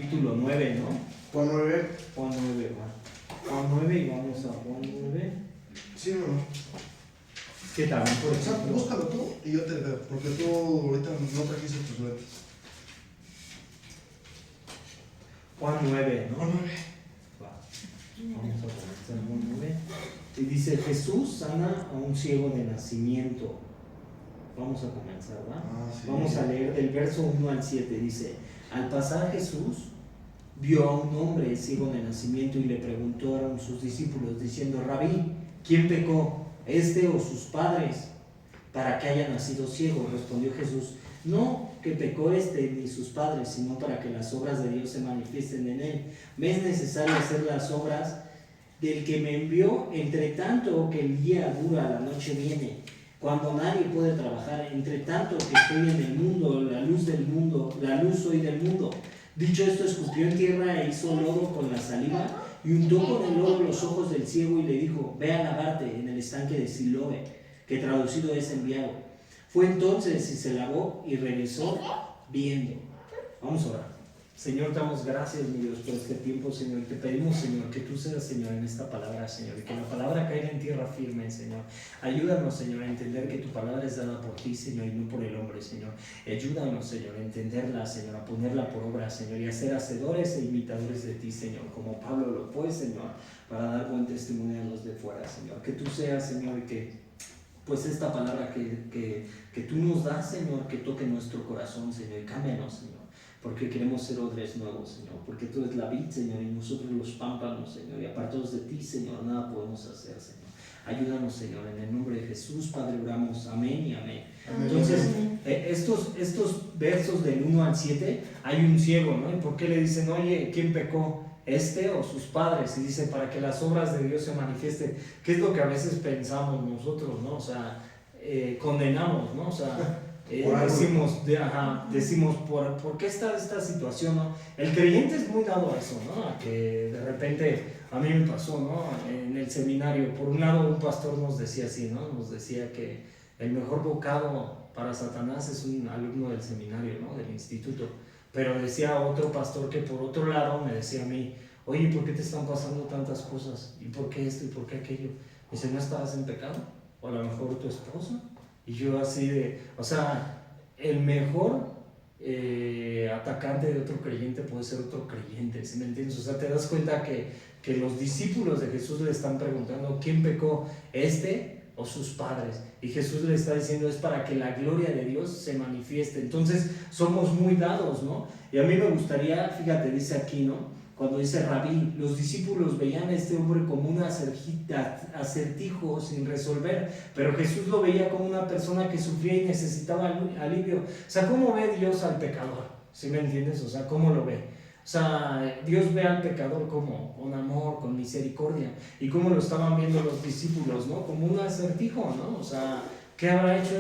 capítulo 9, ¿no? Juan 9. Juan 9, Juan 9 y vamos a Juan 9. Sí, no. ¿Qué tal? Por O sea, ejemplo, búscalo tú y yo te veo, porque tú ahorita no trajiste tus lentes. Juan 9, ¿no? Juan 9. Va. Vamos a comenzar Juan 9. Y dice, Jesús sana a un ciego de nacimiento. Vamos a comenzar, ¿va? Sí. Vamos a leer del verso 1 al 7. Dice, al pasar Jesús vio a un hombre ciego de nacimiento y le preguntó a sus discípulos diciendo, Rabí, ¿quién pecó, este o sus padres, para que haya nacido ciego? Respondió Jesús, no que pecó este ni sus padres, sino para que las obras de Dios se manifiesten en él. Me es necesario hacer las obras del que me envió, entre tanto que el día dura, la noche viene, cuando nadie puede trabajar. Entre tanto que estoy en el mundo, la luz soy del mundo. Dicho esto, escupió en tierra e hizo lodo con la saliva y untó con el lodo los ojos del ciego y le dijo, ve a lavarte en el estanque de Siloé, que traducido es enviado. Fue entonces y se lavó y regresó viendo. Vamos a orar. Señor, damos gracias, mi Dios, por este tiempo, Señor. Te pedimos, Señor, que tú seas, Señor, en esta palabra, Señor, y que la palabra caiga en tierra firme, Señor. Ayúdanos, Señor, a entender que tu palabra es dada por ti, Señor, y no por el hombre, Señor. Ayúdanos, Señor, a entenderla, Señor, a ponerla por obra, Señor, y a ser hacedores e imitadores de ti, Señor, como Pablo lo fue, Señor, para dar buen testimonio a los de fuera, Señor. Que tú seas, Señor, y que pues esta palabra que tú nos das, Señor, que toque nuestro corazón, Señor, y cámbianos, Señor. Porque queremos ser odres nuevos, Señor, porque tú eres la vid, Señor, y nosotros los pámpanos, Señor, y apartados de ti, Señor, nada podemos hacer, Señor. Ayúdanos, Señor, en el nombre de Jesús, Padre, oramos, amén y amén. Entonces, estos versos del 1 al 7, hay un ciego, ¿no? ¿Y por qué le dicen, oye, ¿quién pecó? ¿Este o sus padres? Y dice, para que las obras de Dios se manifiesten. ¿Qué es lo que a veces pensamos nosotros, no? O sea, condenamos, ¿no? O sea, decimos ¿por qué está esta situación, no? El creyente es muy dado a eso, ¿no? A que de repente, a mí me pasó, ¿no? En el seminario, por un lado un pastor nos decía así, ¿no? Nos decía que el mejor bocado para Satanás es un alumno del seminario, ¿no? Del instituto. Pero decía otro pastor que por otro lado me decía a mí, oye, ¿por qué te están pasando tantas cosas? ¿Y por qué esto? ¿Y por qué aquello? Me dice, ¿no estabas en pecado? O a lo mejor tu esposa. Y yo así de, o sea, el mejor atacante de otro creyente puede ser otro creyente, ¿sí me entiendes? O sea, te das cuenta que los discípulos de Jesús le están preguntando, ¿quién pecó, este o sus padres? Y Jesús le está diciendo, es para que la gloria de Dios se manifieste. Entonces, somos muy dados, ¿no? Y a mí me gustaría, fíjate, dice aquí, ¿no? Cuando dice Rabí, los discípulos veían a este hombre como un acertijo sin resolver, pero Jesús lo veía como una persona que sufría y necesitaba alivio. O sea, ¿cómo ve Dios al pecador? ¿Sí me entiendes? O sea, ¿cómo lo ve? O sea, Dios ve al pecador como con amor, con misericordia. ¿Y cómo lo estaban viendo los discípulos, no? Como un acertijo, ¿no? O sea, ¿qué habrá hecho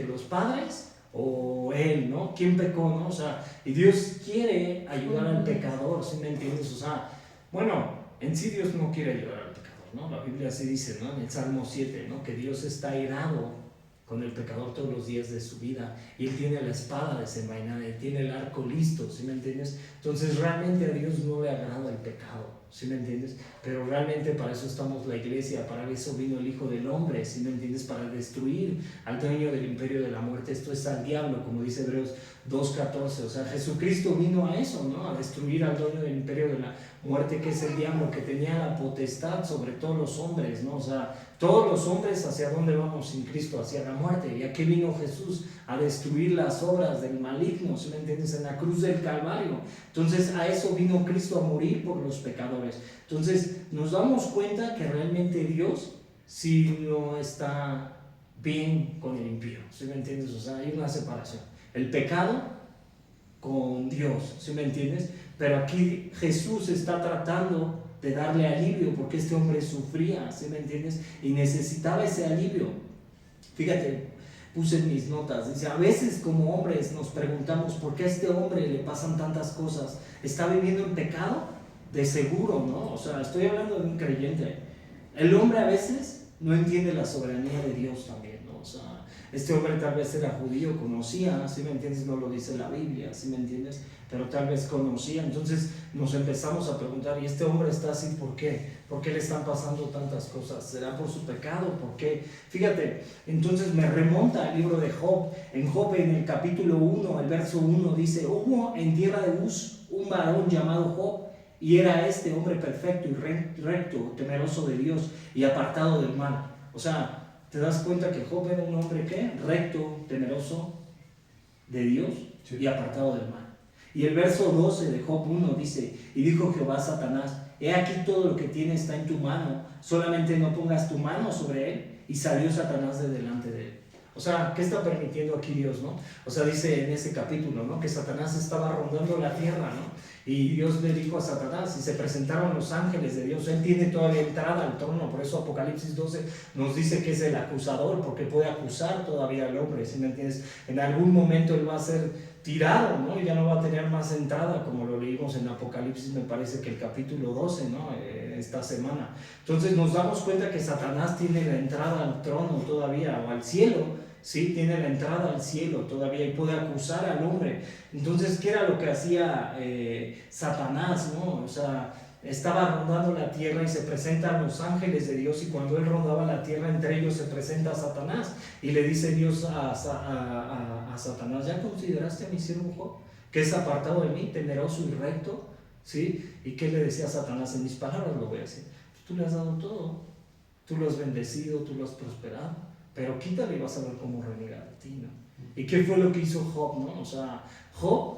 los padres? O él, ¿no? ¿Quién pecó, no? O sea, y Dios quiere ayudar al pecador, ¿sí me entiendes? O sea, bueno, en sí Dios no quiere ayudar al pecador, ¿no? La Biblia sí dice, ¿no? En el Salmo 7, ¿no? Que Dios está irado con el pecador todos los días de su vida, y él tiene la espada desenvainada, y tiene el arco listo, ¿sí me entiendes? Entonces realmente a Dios no le agrada el pecado, ¿sí me entiendes? Pero realmente para eso estamos la iglesia, para eso vino el Hijo del Hombre, ¿sí me entiendes? Para destruir al dueño del imperio de la muerte, esto es al diablo, como dice Hebreos 2:14, o sea, Jesucristo vino a eso, ¿no? A destruir al dueño del imperio de la muerte, que es el diablo, que tenía la potestad sobre todos los hombres, ¿no? O sea, todos los hombres, ¿hacia dónde vamos sin Cristo? Hacia la muerte. ¿Y a qué vino Jesús? A destruir las obras del maligno, ¿sí me entiendes? En la cruz del Calvario. Entonces, a eso vino Cristo, a morir por los pecadores. Entonces, nos damos cuenta que realmente Dios sí no está bien con el impío, ¿sí me entiendes? O sea, hay una separación. El pecado con Dios, ¿sí me entiendes? Pero aquí Jesús está tratando de darle alivio, porque este hombre sufría, ¿sí me entiendes? Y necesitaba ese alivio. Fíjate, puse en mis notas, dice, a veces como hombres nos preguntamos por qué a este hombre le pasan tantas cosas. ¿Está viviendo en pecado? De seguro, ¿no? O sea, estoy hablando de un creyente. El hombre a veces no entiende la soberanía de Dios también, ¿no? O sea, Este hombre tal vez era judío, conocía, ¿sí me entiendes? No lo dice la Biblia, ¿sí me entiendes? Pero tal vez conocía. Entonces nos empezamos a preguntar, ¿y este hombre está así por qué? ¿Por qué le están pasando tantas cosas? ¿Será por su pecado? ¿Por qué? Fíjate, entonces me remonta al libro de Job. En Job, en el capítulo 1, el verso 1 dice: hubo en tierra de Uz un varón llamado Job, y era este hombre perfecto y recto, temeroso de Dios y apartado del mal. O sea, ¿te das cuenta que Job era un hombre ¿qué? Recto, temeroso de Dios y apartado del mal. Y el verso 12 de Job 1 dice: y dijo Jehová a Satanás: he aquí todo lo que tiene está en tu mano, solamente no pongas tu mano sobre él. Y salió Satanás de delante de él. O sea, ¿qué está permitiendo aquí Dios, no? O sea, dice en ese capítulo, ¿no? Que Satanás estaba rondando la tierra, ¿no? Y Dios le dijo a Satanás, y se presentaron los ángeles de Dios. Él tiene todavía entrada al trono, por eso Apocalipsis 12 nos dice que es el acusador, porque puede acusar todavía al hombre, ¿sí me entiendes? En algún momento él va a ser tirado, ¿no? Y ya no va a tener más entrada, como lo leímos en Apocalipsis, me parece que el capítulo 12, ¿no? Esta semana. Entonces nos damos cuenta que Satanás tiene la entrada al trono todavía, o al cielo, ¿sí? Tiene la entrada al cielo todavía y puede acusar al hombre. Entonces, ¿qué era lo que hacía Satanás, no? O sea, estaba rondando la tierra y se presentan los ángeles de Dios, y cuando él rondaba la tierra, entre ellos se presenta Satanás y le dice Dios a Satanás: ¿ya consideraste a mi siervo Job, que es apartado de mí, temeroso y recto? ¿Sí? ¿Y qué le decía Satanás? En mis palabras lo voy a decir: tú le has dado todo, tú lo has bendecido, tú lo has prosperado, pero quítale y vas a ver cómo reniega de ti, ¿no? ¿Y qué fue lo que hizo Job, no? O sea, Job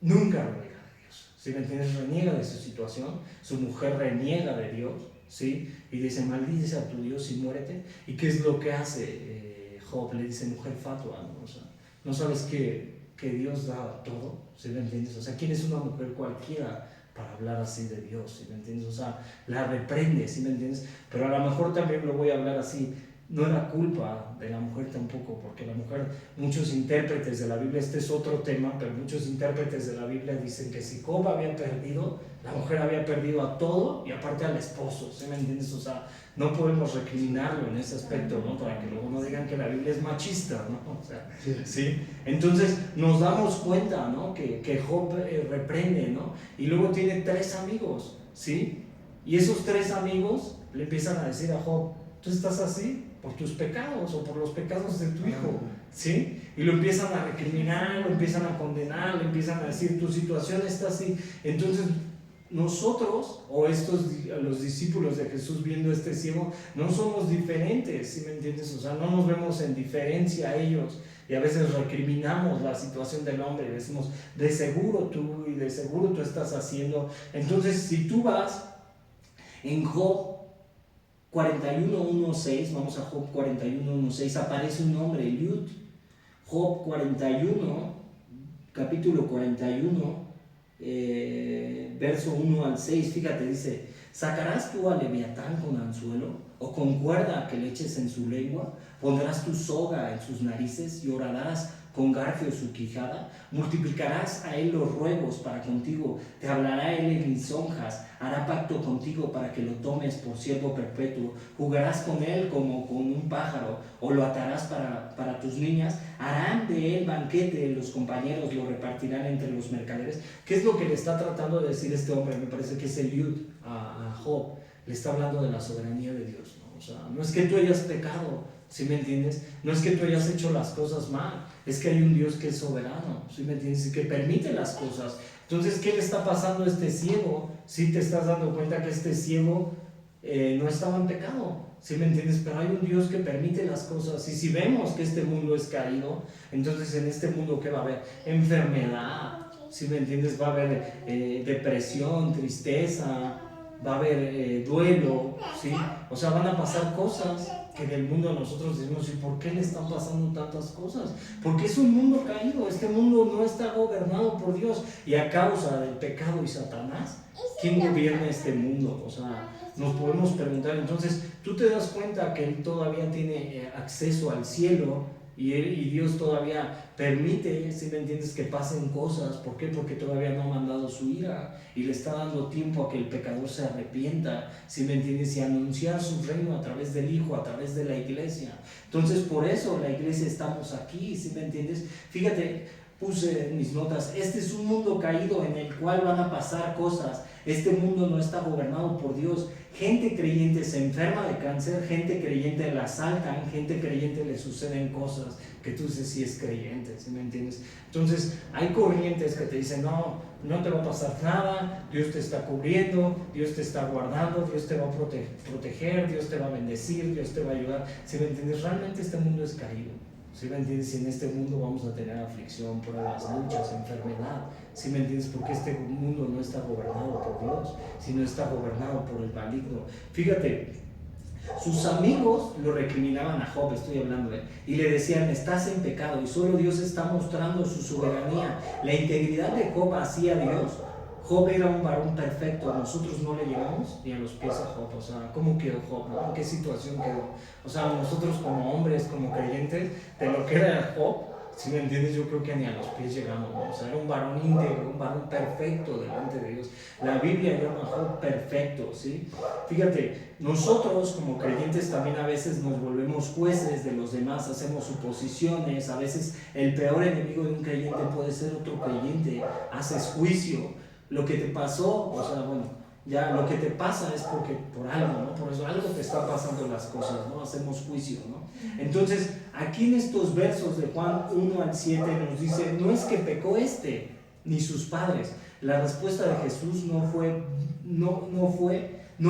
nunca reniega de Dios, ¿sí me entiendes? Reniega de su situación, su mujer reniega de Dios, ¿sí? Y dice: maldice a tu Dios y muérete. ¿Y qué es lo que hace Job? Le dice: mujer fatua, ¿no? O sea, ¿no sabes que Dios da todo? ¿Sí me entiendes? O sea, ¿quién es una mujer cualquiera para hablar así de Dios? ¿Sí me entiendes? O sea, la reprende, ¿sí me entiendes? Pero a lo mejor también lo voy a hablar así: no era culpa de la mujer tampoco, porque la mujer, muchos intérpretes de la Biblia, este es otro tema, pero muchos intérpretes de la Biblia dicen que si Job había perdido, la mujer había perdido a todo y aparte al esposo, ¿sí me entiendes? O sea, no podemos recriminarlo en ese aspecto, ¿no? Para que luego no digan que la Biblia es machista, ¿no? O sea, ¿sí? Entonces nos damos cuenta, ¿no? Que Job reprende, ¿no? Y luego tiene 3 amigos, ¿sí? Y esos 3 amigos le empiezan a decir a Job: tú estás así por tus pecados o por los pecados de tu hijo, ¿sí? Y lo empiezan a recriminar, lo empiezan a condenar, le empiezan a decir: tu situación está así. Entonces nosotros, o los discípulos de Jesús viendo a este ciego, no somos diferentes, ¿sí me entiendes? O sea, no nos vemos en diferencia a ellos, y a veces recriminamos la situación del hombre y decimos: de seguro tú, y de seguro tú estás haciendo. Entonces, si tú vas en Job 41.1.6, vamos a Job 41.1.6, aparece un nombre, Eliud. Job 41, capítulo 41, verso 1 al 6, fíjate, dice: ¿sacarás tú a Leviatán con anzuelo, o con cuerda que le eches en su lengua? ¿Pondrás tu soga en sus narices y horarás con garfio su quijada? Multiplicarás a él los ruegos para contigo, te hablará él en lisonjas, hará pacto contigo para que lo tomes por siervo perpetuo, jugarás con él como con un pájaro, o lo atarás para tus niñas, harán de él banquete, los compañeros lo repartirán entre los mercaderes. ¿Qué es lo que le está tratando de decir este hombre? Me parece que es Eliud a Job. Le está hablando de la soberanía de Dios, ¿no? O sea, no es que tú hayas pecado, ¿sí me entiendes? No es que tú hayas hecho las cosas mal, es que hay un Dios que es soberano, ¿sí me entiendes? Y que permite las cosas. Entonces, ¿qué le está pasando a este ciego? Sí te estás dando cuenta que este ciego no estaba en pecado, ¿sí me entiendes? Pero hay un Dios que permite las cosas, y si vemos que este mundo es caído, entonces en este mundo, ¿qué va a haber? Enfermedad, ¿sí me entiendes? Va a haber depresión, tristeza, va a haber duelo, ¿sí? O sea, van a pasar cosas que en el mundo nosotros decimos: ¿y por qué le están pasando tantas cosas? Porque es un mundo caído, este mundo no está gobernado por Dios, y a causa del pecado y Satanás, ¿quién gobierna este mundo? O sea, nos podemos preguntar. Entonces, tú te das cuenta que él todavía tiene acceso al cielo, y Dios todavía permite, si me entiendes, que pasen cosas. ¿Por qué? Porque todavía no ha mandado su ira y le está dando tiempo a que el pecador se arrepienta, si me entiendes, y anunciar su reino a través del Hijo, a través de la iglesia. Entonces por eso la iglesia estamos aquí, si me entiendes. Fíjate, puse en mis notas, este es un mundo caído en el cual van a pasar cosas. Este mundo no está gobernado por Dios. Gente creyente se enferma de cáncer, gente creyente la asaltan, gente creyente le suceden cosas que tú dices si es creyente, ¿sí me entiendes? Entonces hay corrientes que te dicen, no te va a pasar nada, Dios te está cubriendo, Dios te está guardando, Dios te va a proteger, Dios te va a bendecir, Dios te va a ayudar. ¿Sí me entiendes? Realmente este mundo es caído. ¿Sí me entiendes? Y en este mundo vamos a tener aflicción, pruebas, luchas, enfermedad. ¿Sí me entiendes? Porque este mundo no está gobernado por Dios, sino está gobernado por el maligno. Fíjate, sus amigos lo recriminaban a Job, estoy hablando, y le decían, estás en pecado, y solo Dios está mostrando su soberanía. La integridad de Job hacia Dios. Job era un varón perfecto, nosotros no le llegamos ni a los pies a Job. O sea, ¿cómo quedó Job? ¿No? ¿En qué situación quedó? O sea, nosotros como hombres, como creyentes, de lo que era Job, si me entiendes, yo creo que ni a los pies llegamos, ¿no? O sea, era un varón íntegro, un varón perfecto delante de Dios. La Biblia llama a Job perfecto, ¿sí? Fíjate, nosotros como creyentes también a veces nos volvemos jueces de los demás, hacemos suposiciones. A veces el peor enemigo de un creyente puede ser otro creyente. Haces juicio. Lo que te pasó, o sea, bueno, ya lo que te pasa es por algo, ¿no? Por eso algo te está pasando las cosas, ¿no? Hacemos juicio, ¿no? Entonces, aquí en estos versos de Juan 1 al 7 nos dice, no es que pecó ni sus padres. La respuesta de Jesús no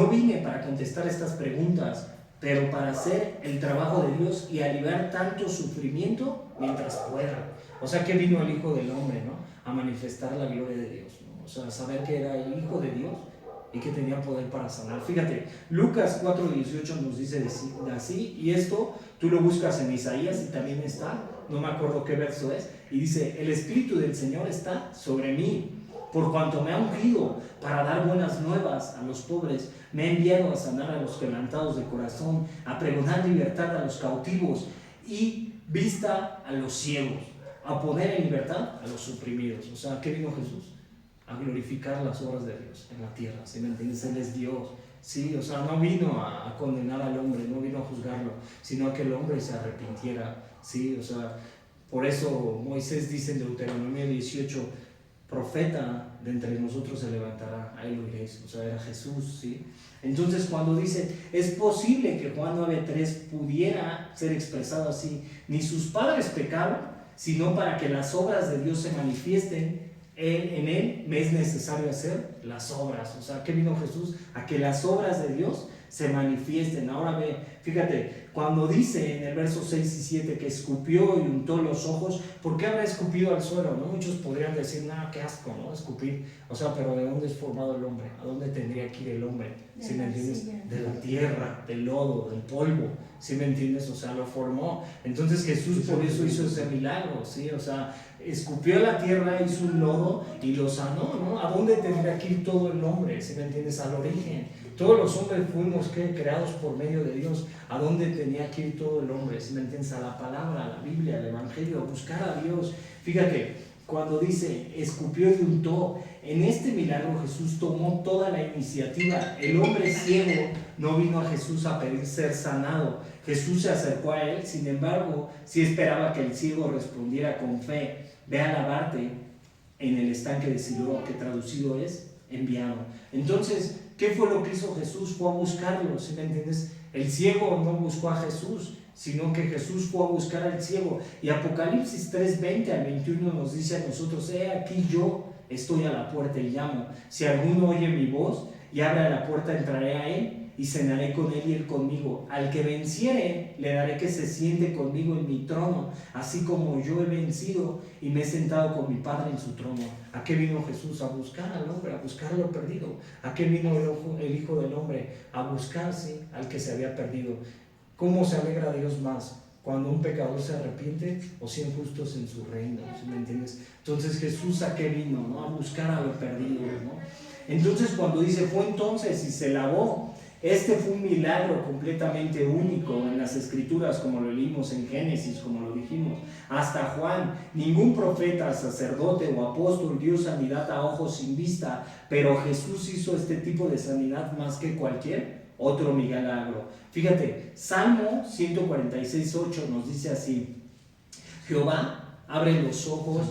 vine para contestar estas preguntas, pero para hacer el trabajo de Dios y aliviar tanto sufrimiento mientras pueda. O sea, que vino el Hijo del Hombre, ¿no? A manifestar la gloria de Dios, ¿no? O sea, saber que era el Hijo de Dios y que tenía poder para sanar. Fíjate, Lucas 4:18 nos dice así, y esto tú lo buscas en Isaías y también está, no me acuerdo qué verso es, y dice, el Espíritu del Señor está sobre mí, por cuanto me ha ungido para dar buenas nuevas a los pobres, me ha enviado a sanar a los quebrantados de corazón, a pregonar libertad a los cautivos y vista a los ciegos, a poner en libertad a los oprimidos. O sea, ¿qué vino Jesús? A glorificar las obras de Dios en la tierra, ¿sí me entiendes? Él es Dios, ¿sí? O sea, no vino a condenar al hombre, no vino a juzgarlo, sino a que el hombre se arrepintiera, ¿sí? O sea, por eso Moisés dice en Deuteronomio 18, profeta de entre nosotros se levantará, a él lo iréis. O sea, era Jesús, ¿sí? Entonces cuando dice, es posible que Juan 9:3 pudiera ser expresado así, ni sus padres pecaron, sino para que las obras de Dios se manifiesten, en él me es necesario hacer las obras. O sea, ¿qué vino Jesús? A que las obras de Dios se manifiesten. Ahora ve, fíjate, cuando dice en el verso 6 y 7 que escupió y untó los ojos, ¿por qué habrá escupido al suelo? ¿No? Muchos podrían decir, nada, qué asco, ¿no? Escupir. O sea, pero ¿de dónde es formado el hombre? ¿A dónde tendría que ir el hombre? ¿Sí me entiendes? De la tierra, del lodo, del polvo. ¿Sí me entiendes? O sea, lo formó. Entonces Jesús por eso hizo ese milagro, ¿sí? O sea, escupió la tierra, hizo un lodo y lo sanó, ¿no? ¿A dónde tendría que ir todo el hombre? ¿Sí me entiendes? Al origen. Todos los hombres fuimos creados por medio de Dios. ¿A dónde tenía que ir todo el hombre? ¿Sí me entiendes? A la palabra, a la Biblia, al Evangelio, a buscar a Dios. Fíjate, cuando dice escupió y untó, en este milagro Jesús tomó toda la iniciativa. El hombre ciego no vino a Jesús a pedir ser sanado. Jesús se acercó a él, sin embargo, sí esperaba que el ciego respondiera con fe, ve a lavarte en el estanque de Siloé, que traducido es enviado. Entonces, ¿qué fue lo que hizo Jesús? Fue a buscarlo, ¿sí me entiendes? El ciego no buscó a Jesús, sino que Jesús fue a buscar al ciego. Y Apocalipsis 3:20 al 21 nos dice a nosotros, aquí yo estoy a la puerta y llamo. Si alguno oye mi voz y abre la puerta, entraré a él y cenaré con él y él conmigo. Al que venciere, le daré que se siente conmigo en mi trono, así como yo he vencido y me he sentado con mi Padre en su trono. ¿A qué vino Jesús? A buscar al hombre, a buscar lo perdido. ¿A qué vino el Hijo del Hombre? A buscar, sí, al que se había perdido. ¿Cómo se alegra Dios más? Cuando un pecador se arrepiente o 100 justos en su reino, ¿sí me entiendes? Entonces Jesús ¿a qué vino? ¿No? A buscar a lo perdido, ¿no? Entonces cuando dice fue entonces y se lavó Este fue un milagro completamente único en las escrituras, como lo leímos en Génesis, como lo dijimos. Hasta Juan, ningún profeta, sacerdote o apóstol dio sanidad a ojos sin vista, pero Jesús hizo este tipo de sanidad más que cualquier otro milagro. Fíjate, Salmo 146:8 nos dice así: Jehová abre los ojos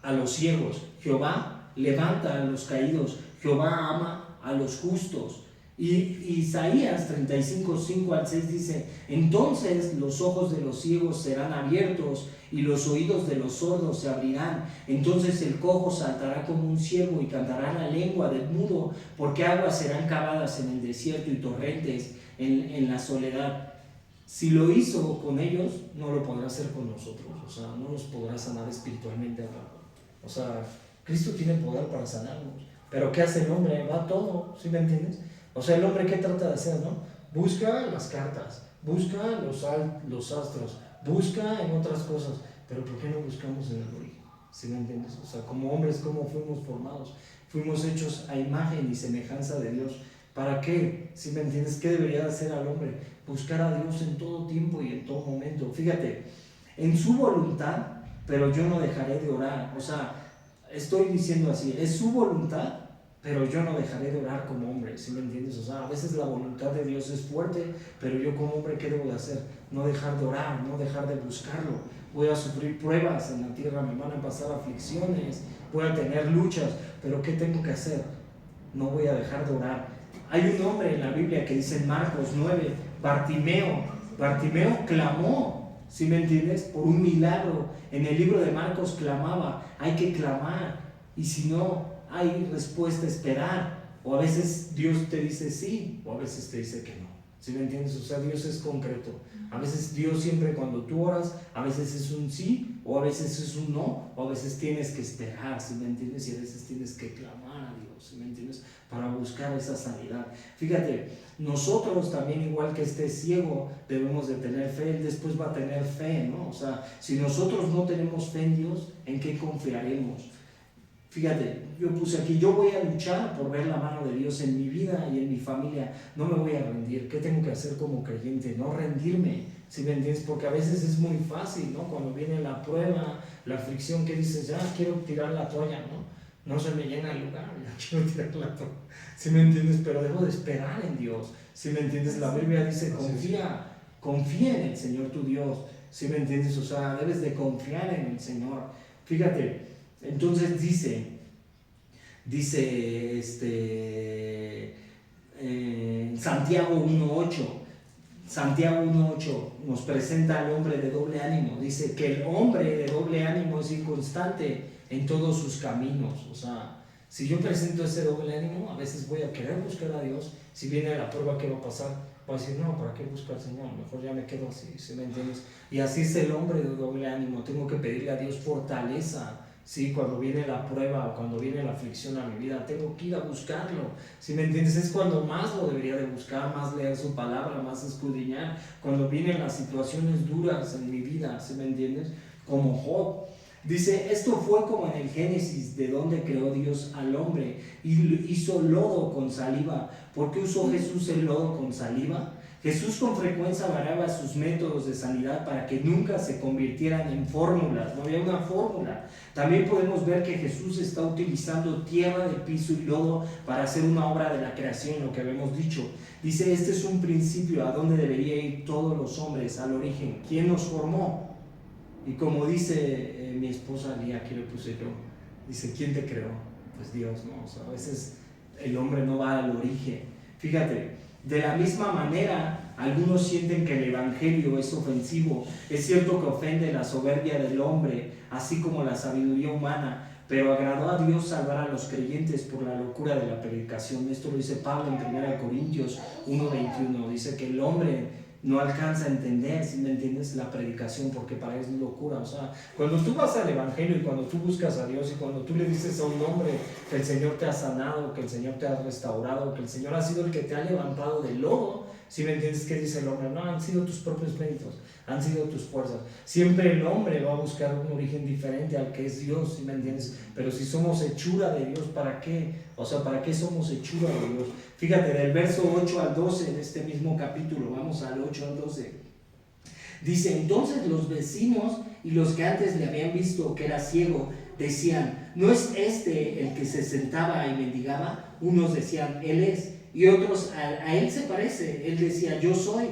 a los ciegos, Jehová levanta a los caídos, Jehová ama a los justos. Y Isaías 35:5-6 dice: entonces los ojos de los ciegos serán abiertos y los oídos de los sordos se abrirán. Entonces el cojo saltará como un ciervo y cantará la lengua del mudo, porque aguas serán cavadas en el desierto y torrentes en la soledad. Si lo hizo con ellos, no lo podrá hacer con nosotros. O sea, no nos podrá sanar espiritualmente hablando. O sea, Cristo tiene poder para sanarnos. Pero ¿qué hace el hombre? Va todo, ¿sí me entiendes? O sea, el hombre, ¿qué trata de hacer, no? Busca las cartas, busca los astros, busca en otras cosas, pero ¿por qué no buscamos en el origen? ¿Sí me entiendes? O sea, como hombres, ¿cómo fuimos formados? Fuimos hechos a imagen y semejanza de Dios. ¿Para qué? ¿Sí me entiendes? ¿Qué debería hacer al hombre? Buscar a Dios en todo tiempo y en todo momento. Fíjate, en su voluntad, pero yo no dejaré de orar. O sea, estoy diciendo así, es su voluntad, pero yo no dejaré de orar como hombre, ¿sí me entiendes? O sea, a veces la voluntad de Dios es fuerte, pero yo como hombre, ¿qué debo de hacer? No dejar de orar, no dejar de buscarlo. Voy a sufrir pruebas en la tierra, me van a pasar aflicciones, voy a tener luchas, pero ¿qué tengo que hacer? No voy a dejar de orar. Hay un hombre en la Biblia que dice en Marcos 9, Bartimeo clamó, ¿sí me entiendes? Por un milagro. En el libro de Marcos clamaba, hay que clamar, y si no hay respuesta, esperar. O a veces Dios te dice sí, o a veces te dice que no. ¿Sí me entiendes? O sea, Dios es concreto. A veces Dios siempre cuando tú oras, a veces es un sí, o a veces es un no, o a veces tienes que esperar, ¿sí me entiendes? Y a veces tienes que clamar a Dios, ¿sí me entiendes? Para buscar esa sanidad. Fíjate, nosotros también, igual que este ciego, debemos de tener fe. Él después va a tener fe, ¿no? O sea, si nosotros no tenemos fe en Dios, ¿en qué confiaremos? Fíjate, yo puse aquí, yo voy a luchar por ver la mano de Dios en mi vida y en mi familia. No me voy a rendir. ¿Qué tengo que hacer como creyente? No rendirme, ¿sí me entiendes? Porque a veces es muy fácil, ¿no? Cuando viene la prueba, la aflicción, que dices, ya quiero tirar la toalla, ¿no? No se me llena el lugar, ya quiero tirar la toalla, ¿sí me entiendes? Pero debo de esperar en Dios, ¿sí me entiendes? La Biblia dice, confía en el Señor tu Dios, ¿sí me entiendes? O sea, debes de confiar en el Señor. Fíjate, entonces dice Santiago 1:8 nos presenta al hombre de doble ánimo. Dice que el hombre de doble ánimo es inconstante en todos sus caminos. O sea, si yo presento ese doble ánimo, a veces voy a querer buscar a Dios. Si viene la prueba, ¿qué va a pasar? Voy a decir, no, ¿para qué buscar al Señor? Mejor ya me quedo así, ¿sí me entiendes? Y así es el hombre de doble ánimo. Tengo que pedirle a Dios fortaleza. Sí, cuando viene la prueba, cuando viene la aflicción a mi vida, tengo que ir a buscarlo. ¿Sí me entiendes? Es cuando más lo debería de buscar, más leer su palabra, más escudriñar. Cuando vienen las situaciones duras en mi vida, ¿sí me entiendes? Como Job. Dice, esto fue como en el Génesis, de donde creó Dios al hombre y hizo lodo con saliva. ¿Por qué usó Jesús el lodo con saliva? Jesús con frecuencia variaba sus métodos de sanidad para que nunca se convirtieran en fórmulas, no había una fórmula. También podemos ver que Jesús está utilizando tierra de piso y lodo para hacer una obra de la creación, lo que habíamos dicho. Dice, este es un principio a donde deberían ir todos los hombres, al origen. ¿Quién nos formó? Y como dice mi esposa Lía, aquí le puse yo, dice, ¿quién te creó? Pues Dios, ¿no? O sea, a veces el hombre no va al origen. Fíjate, de la misma manera, algunos sienten que el evangelio es ofensivo. Es cierto que ofende la soberbia del hombre, así como la sabiduría humana, pero agradó a Dios salvar a los creyentes por la locura de la predicación. Esto lo dice Pablo en 1 Corintios 1:21. Dice que el hombre no alcanza a entender, ¿sí me entiendes? La predicación, porque para él es locura. O sea, cuando tú vas al evangelio y cuando tú buscas a Dios y cuando tú le dices a un hombre que el Señor te ha sanado, que el Señor te ha restaurado, que el Señor ha sido el que te ha levantado del lodo, ¿Sí me entiendes? ¿Qué dice el hombre? No, han sido tus propios méritos, han sido tus fuerzas. Siempre el hombre va a buscar un origen diferente al que es Dios, ¿sí me entiendes? Pero si somos hechura de Dios, ¿para qué? O sea, ¿para qué somos hechura de Dios? Fíjate, del verso 8 al 12 de este mismo capítulo, vamos al 8 al 12. Dice, entonces los vecinos y los que antes le habían visto que era ciego, decían, ¿no es este el que se sentaba y mendigaba? Unos decían, él es. Y otros, a él se parece. Él decía, yo soy.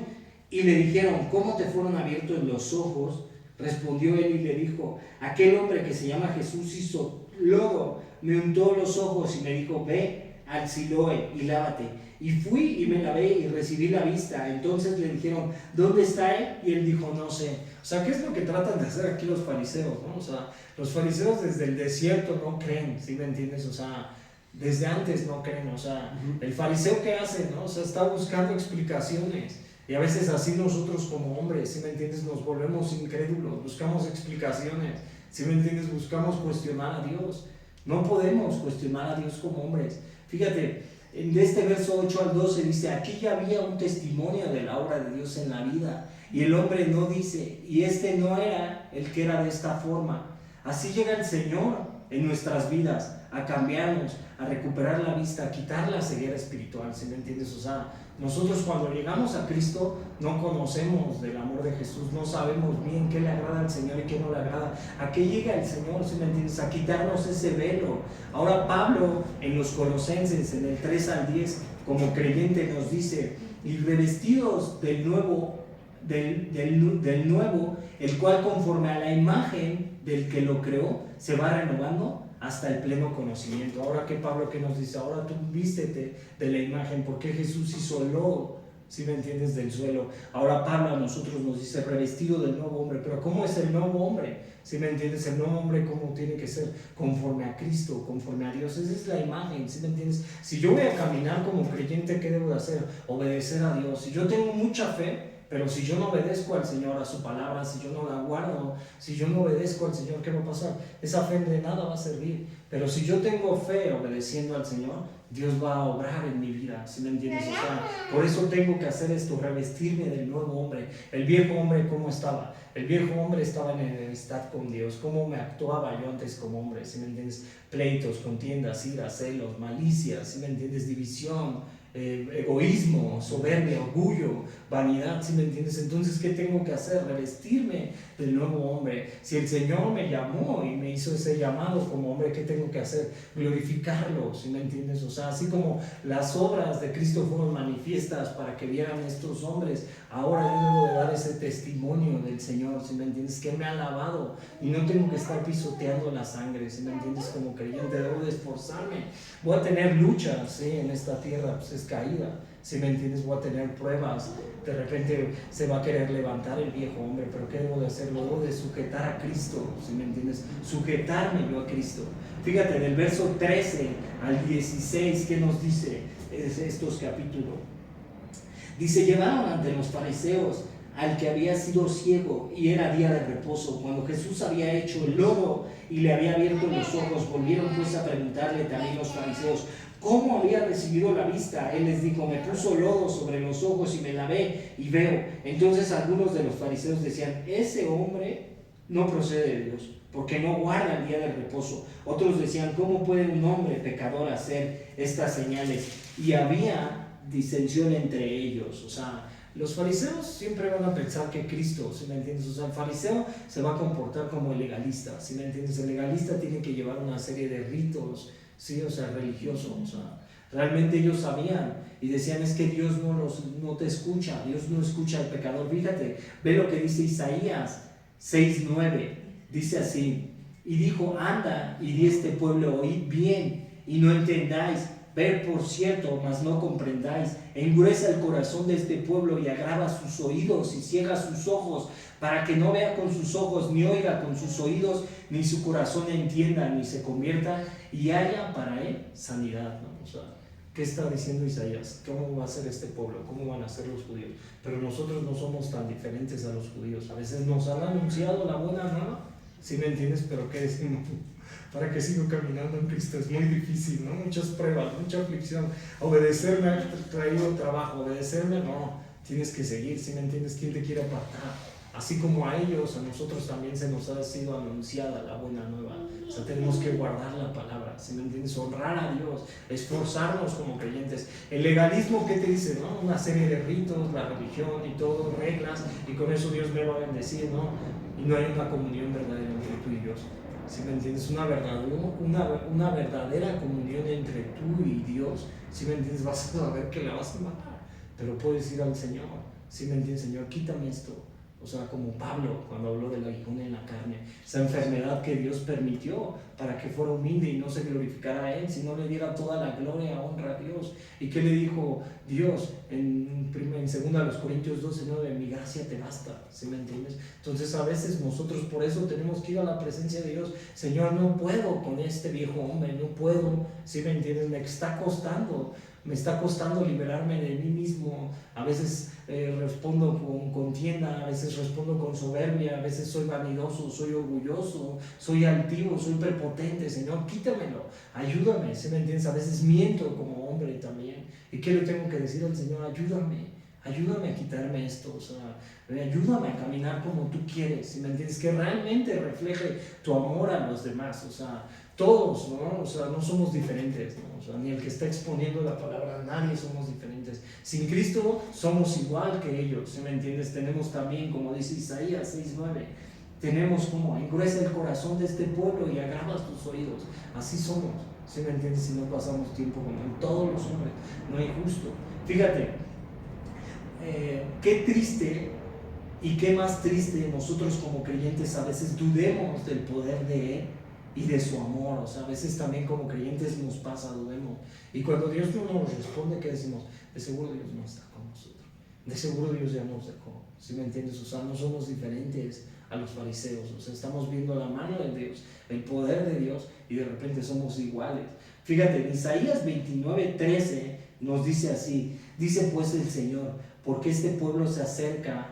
Y le dijeron, ¿cómo te fueron abiertos los ojos? Respondió él y le dijo, aquel hombre que se llama Jesús hizo lodo, me untó los ojos y me dijo, ve al Siloé y lávate. Y fui y me lavé y recibí la vista. Entonces le dijeron, ¿dónde está él? Y él dijo, no sé. O sea, ¿qué es lo que tratan de hacer aquí los fariseos, ¿no? O sea, los fariseos desde el desierto no creen, ¿sí me entiendes? O sea, desde antes no creen, o sea, el fariseo ¿qué hace, no? O sea, está buscando explicaciones. Y a veces así nosotros como hombres, ¿sí me entiendes? Nos volvemos incrédulos, buscamos explicaciones, ¿sí me entiendes? Buscamos cuestionar a Dios. No podemos cuestionar a Dios como hombres. Fíjate, en este verso 8 al 12 dice, aquí ya había un testimonio de la obra de Dios en la vida. Y el hombre no dice, y este no era el que era de esta forma. Así llega el Señor en nuestras vidas a cambiarnos, a recuperar la vista, a quitar la ceguera espiritual, ¿sí me entiendes? O sea, nosotros cuando llegamos a Cristo no conocemos del amor de Jesús, no sabemos bien qué le agrada al Señor y qué no le agrada. ¿A qué llega el Señor, ¿sí me entiendes? A quitarnos ese velo. Ahora Pablo en los Colosenses, en el 3 al 10, como creyente nos dice, y revestidos del nuevo, del nuevo, el cual conforme a la imagen del que lo creó, se va renovando hasta el pleno conocimiento. Ahora que Pablo que nos dice, ahora tú vístete de la imagen, porque Jesús hizo el lodo, ¿sí me entiendes? Del suelo. Ahora Pablo a nosotros nos dice revestido del nuevo hombre, pero ¿cómo es el nuevo hombre? ¿Sí me entiendes? El nuevo hombre ¿cómo tiene que ser? Conforme a Cristo, conforme a Dios. Esa es la imagen, ¿sí me entiendes? Si yo voy a caminar como creyente, ¿qué debo de hacer? Obedecer a Dios. Si yo tengo mucha fe, pero si yo no obedezco al Señor, a su palabra, si yo no la guardo, si yo no obedezco al Señor, ¿qué va a pasar? Esa fe de nada va a servir. Pero si yo tengo fe obedeciendo al Señor, Dios va a obrar en mi vida, ¿sí me entiendes? O sea, por eso tengo que hacer esto, revestirme del nuevo hombre. El viejo hombre, ¿cómo estaba? El viejo hombre estaba en enemistad con Dios. ¿Cómo me actuaba yo antes como hombre? ¿Sí me entiendes? Pleitos, contiendas, iras, celos, malicias, ¿sí me entiendes? División, egoísmo, soberbia, orgullo, vanidad, ¿sí me entiendes? Entonces, ¿qué tengo que hacer? Revestirme del nuevo hombre. Si el Señor me llamó y me hizo ese llamado como hombre, ¿qué tengo que hacer? Glorificarlo, ¿sí me entiendes? O sea, así como las obras de Cristo fueron manifiestas para que vieran estos hombres, ahora yo debo de dar ese testimonio del Señor, ¿sí me entiendes? Que me ha lavado y no tengo que estar pisoteando la sangre, ¿sí me entiendes? Como creyente debo de esforzarme. Voy a tener luchas, ¿sí? En esta tierra, pues es caída, ¿sí me entiendes? Voy a tener pruebas, de repente se va a querer levantar el viejo hombre, pero ¿qué debo de hacer? Debo de sujetar a Cristo, ¿sí me entiendes? Sujetarme yo a Cristo. Fíjate, del verso 13 al 16, ¿qué nos dice estos capítulos? Dice, llevaron ante los fariseos al que había sido ciego y era día de reposo. Cuando Jesús había hecho el lodo y le había abierto los ojos, volvieron pues a preguntarle también los fariseos cómo había recibido la vista. Él les dijo, me puso lodo sobre los ojos y me lavé y veo. Entonces algunos de los fariseos decían, ese hombre no procede de Dios, porque no guarda el día del reposo. Otros decían, ¿cómo puede un hombre pecador hacer estas señales? Y había disensión entre ellos. O sea, los fariseos siempre van a pensar que Cristo, ¿sí me entiendes? O sea, el fariseo se va a comportar como el legalista, ¿sí me entiendes? El legalista tiene que llevar una serie de ritos, ¿sí? O sea, religiosos. O sea, realmente ellos sabían y decían, es que Dios no te escucha, Dios no escucha al pecador. Fíjate, ve lo que dice Isaías 6:9, dice así, y dijo, anda y di este pueblo, oíd bien y no entendáis, ver por cierto, mas no comprendáis, engruesa el corazón de este pueblo y agrava sus oídos y ciega sus ojos, para que no vea con sus ojos, ni oiga con sus oídos, ni su corazón entienda, ni se convierta y haya para él sanidad, ¿no? O sea, ¿qué está diciendo Isaías? ¿Cómo va a ser este pueblo? ¿Cómo van a ser los judíos? Pero nosotros no somos tan diferentes a los judíos. A veces nos han anunciado la buena nueva, ¿sí me entiendes? Pero ¿qué decimos? ¿Para qué sigo caminando en Cristo? Es muy difícil, ¿no? Muchas pruebas, mucha aflicción. Obedecerme ha traído trabajo, obedecerme no. Tienes que seguir, ¿sí me entiendes? ¿Quién te quiere apartar? Así como a ellos, a nosotros también se nos ha sido anunciada la buena nueva. O sea, tenemos que guardar la palabra, ¿sí me entiendes? Honrar a Dios, esforzarnos como creyentes. El legalismo, ¿qué te dice? ¿No? Una serie de ritos, la religión y todo, reglas, y con eso Dios me va a bendecir, ¿no? Y no hay una comunión verdadera entre tú y Dios. ¿Sí me entiendes? Una verdadera comunión entre tú y Dios. ¿Sí me entiendes? Vas a saber que la vas a matar, pero puedes ir al Señor. ¿Sí me entiendes? Señor, quítame esto. O sea, como Pablo cuando habló del aguijón en la carne, esa enfermedad que Dios permitió para que fuera humilde y no se glorificara a Él, sino le diera toda la gloria, honra a Dios. ¿Y qué le dijo Dios en 2 Corintios 12:9? Mi gracia te basta, ¿sí me entiendes? Entonces a veces nosotros por eso tenemos que ir a la presencia de Dios. Señor, no puedo con este viejo hombre, no puedo, ¿sí me entiendes? Me está costando liberarme de mí mismo. A veces respondo con contienda, a veces respondo con soberbia, a veces soy vanidoso, soy orgulloso, soy altivo, soy prepotente. Señor, quítamelo, ayúdame, ¿sí me entiendes? A veces miento como hombre también. ¿Y qué le tengo que decir al Señor? Ayúdame a quitarme esto, o sea, ayúdame a caminar como tú quieres, ¿sí me entiendes? Que realmente refleje tu amor a los demás, o sea, todos, ¿no? O sea, no somos diferentes, ¿no? O sea, ni el que está exponiendo la palabra, nadie somos diferentes. Sin Cristo somos igual que ellos, ¿sí me entiendes? Tenemos también, como dice Isaías 6:9, tenemos como engruesa el corazón de este pueblo y agrava tus oídos. Así somos, ¿sí me entiendes? Si no pasamos tiempo con él, todos los hombres, no hay justo. Fíjate, qué triste y qué más triste nosotros como creyentes a veces dudemos del poder de Él y de su amor. O sea, a veces también como creyentes nos pasa, dudemos. Y cuando Dios no nos responde, ¿qué decimos? De seguro Dios no está con nosotros. De seguro Dios ya nos dejó. ¿Sí me entiendes? O sea, no somos diferentes a los fariseos. O sea, estamos viendo la mano de Dios, el poder de Dios, y de repente somos iguales. Fíjate, en Isaías 29:13 nos dice así: dice pues el Señor, porque este pueblo se acerca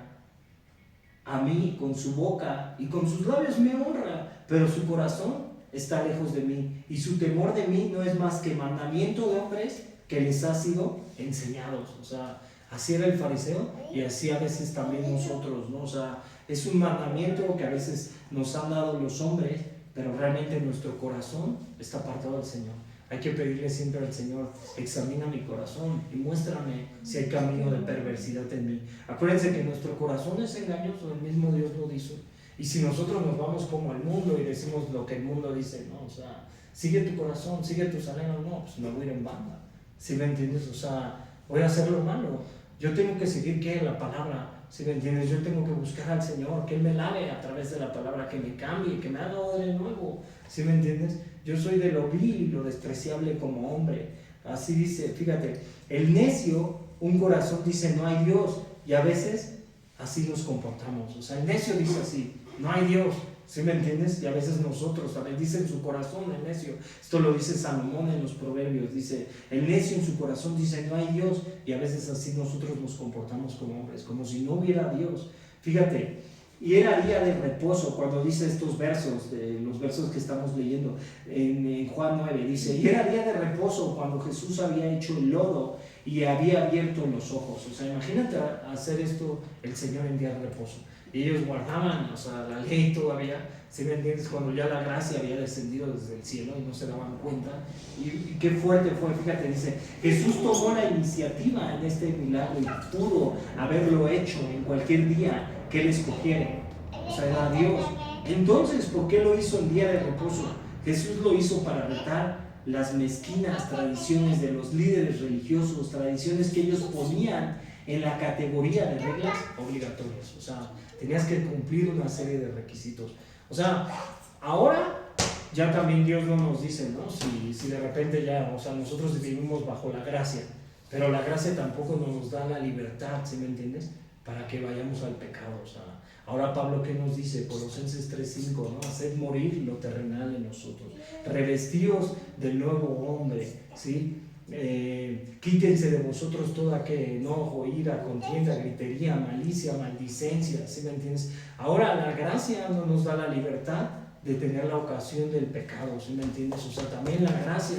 a mí con su boca y con sus labios me honra, pero su corazón está lejos de mí, y su temor de mí no es más que mandamiento de hombres que les ha sido enseñados. O sea, así era el fariseo y así a veces también nosotros, ¿no? O sea, es un mandamiento que a veces nos han dado los hombres, pero realmente nuestro corazón está apartado del Señor. Hay que pedirle siempre al Señor: examina mi corazón y muéstrame si hay camino de perversidad en mí. Acuérdense que nuestro corazón es engañoso, el mismo Dios lo dice. Y si nosotros nos vamos como al mundo y decimos lo que el mundo dice, ¿no? O sea, sigue tu corazón, sigue tus anhelos, no, pues me voy a ir en banda. ¿Sí me entiendes? O sea, voy a hacer lo malo. Yo tengo que seguir, ¿qué? La palabra. ¿Sí me entiendes? Yo tengo que buscar al Señor, que Él me lave a través de la palabra, que me cambie, que me haga de nuevo. ¿Sí me entiendes? Yo soy de lo vil y lo despreciable como hombre. Así dice, fíjate, el necio, un corazón dice no hay Dios, y a veces así nos comportamos. O sea, el necio dice así, no hay Dios. ¿Sí me entiendes? Y a veces nosotros también, dice en su corazón el necio. Esto lo dice Salomón en los Proverbios. Dice, el necio en su corazón dice no hay Dios, y a veces así nosotros nos comportamos como hombres, como si no hubiera Dios. Fíjate, y era día de reposo cuando dice estos versos, los versos que estamos leyendo en Juan 9, dice, y era día de reposo cuando Jesús había hecho el lodo y había abierto los ojos. O sea, imagínate hacer esto el Señor en día de reposo. Y ellos guardaban, o sea, la ley todavía, ¿sí me entiendes? Cuando ya la gracia había descendido desde el cielo y no se daban cuenta. Y qué fuerte fue, fíjate, dice, Jesús tomó la iniciativa en este milagro y pudo haberlo hecho en cualquier día que Él escogiera. O sea, era Dios. Entonces, ¿por qué lo hizo el día de reposo? Jesús lo hizo para retar las mezquinas tradiciones de los líderes religiosos, tradiciones que ellos ponían en la categoría de reglas obligatorias. O sea, tenías que cumplir una serie de requisitos. O sea, ahora ya también Dios no nos dice, ¿no? Si de repente ya, o sea, nosotros vivimos bajo la gracia, pero la gracia tampoco nos da la libertad, ¿sí me entiendes? Para que vayamos al pecado. O sea, ahora Pablo, ¿qué nos dice? Colosenses 3:5, ¿no? Haced morir lo terrenal en nosotros, revestíos del nuevo hombre, ¿sí? Quítense de vosotros todo aquel enojo, ira, contienda, gritería, malicia, maldicencia, ¿sí me entiendes? Ahora la gracia no nos da la libertad de tener la ocasión del pecado, ¿sí me entiendes? O sea, también la gracia,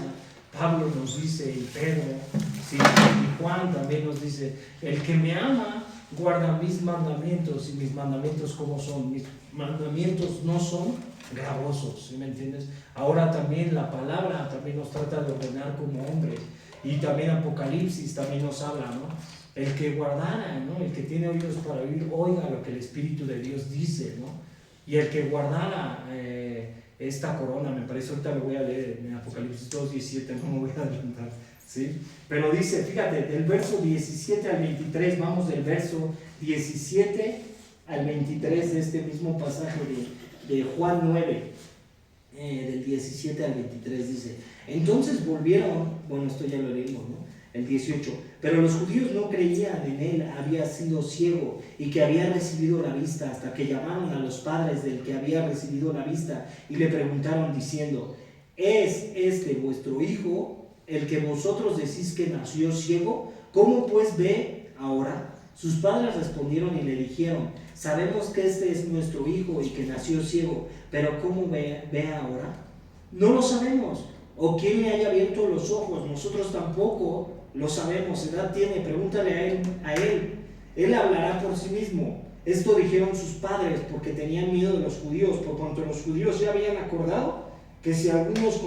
Pablo nos dice, y Pedro, ¿sí? Y Juan también nos dice, el que me ama guarda mis mandamientos, y mis mandamientos ¿cómo son? Mis mandamientos no son gravosos, ¿sí me entiendes? Ahora también la palabra también nos trata de ordenar como hombres, y también Apocalipsis también nos habla, ¿no? El que guardara, ¿no? El que tiene oídos para oír, oiga lo que el Espíritu de Dios dice, ¿no? Y el que guardara esta corona, me parece, ahorita lo voy a leer en Apocalipsis 2:17, no me voy a adelantar, ¿sí? Pero dice, fíjate, del verso 17 al 23, vamos del verso 17 al 23 de este mismo pasaje de Juan 9, del 17 al 23, dice, entonces volvieron, bueno, esto ya lo leímos, ¿no? El 18, pero los judíos no creían en él, había sido ciego y que había recibido la vista, hasta que llamaron a los padres del que había recibido la vista y le preguntaron diciendo, ¿es este vuestro hijo, el que vosotros decís que nació ciego? ¿Cómo pues ve ahora? Sus padres respondieron y le dijeron, sabemos que este es nuestro hijo y que nació ciego, pero ¿cómo ve ahora? No lo sabemos. ¿O quién le haya abierto los ojos? Nosotros tampoco lo sabemos. ¿Edad tiene? Pregúntale a él. Él hablará por sí mismo. Esto dijeron sus padres porque tenían miedo de los judíos, por cuanto los judíos ya habían acordado que si algunos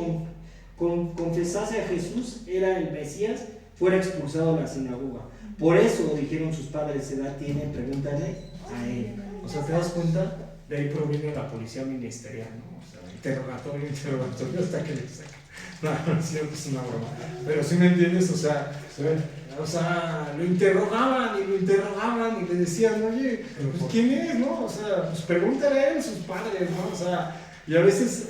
confesase a Jesús era el Mesías, fuera expulsado de la sinagoga. Por eso dijeron sus padres, ¿edad tiene? Pregúntale a él. O sea, ¿te das cuenta? De ahí proviene la policía ministerial, ¿no? O sea, interrogatorio, hasta que le sacan. No, es cierto, es una broma. Pero sí me entiendes, o sea, lo interrogaban y le decían, oye, pues, ¿quién es, no? O sea, pues pregúntale a él, sus padres, ¿no? O sea, y a veces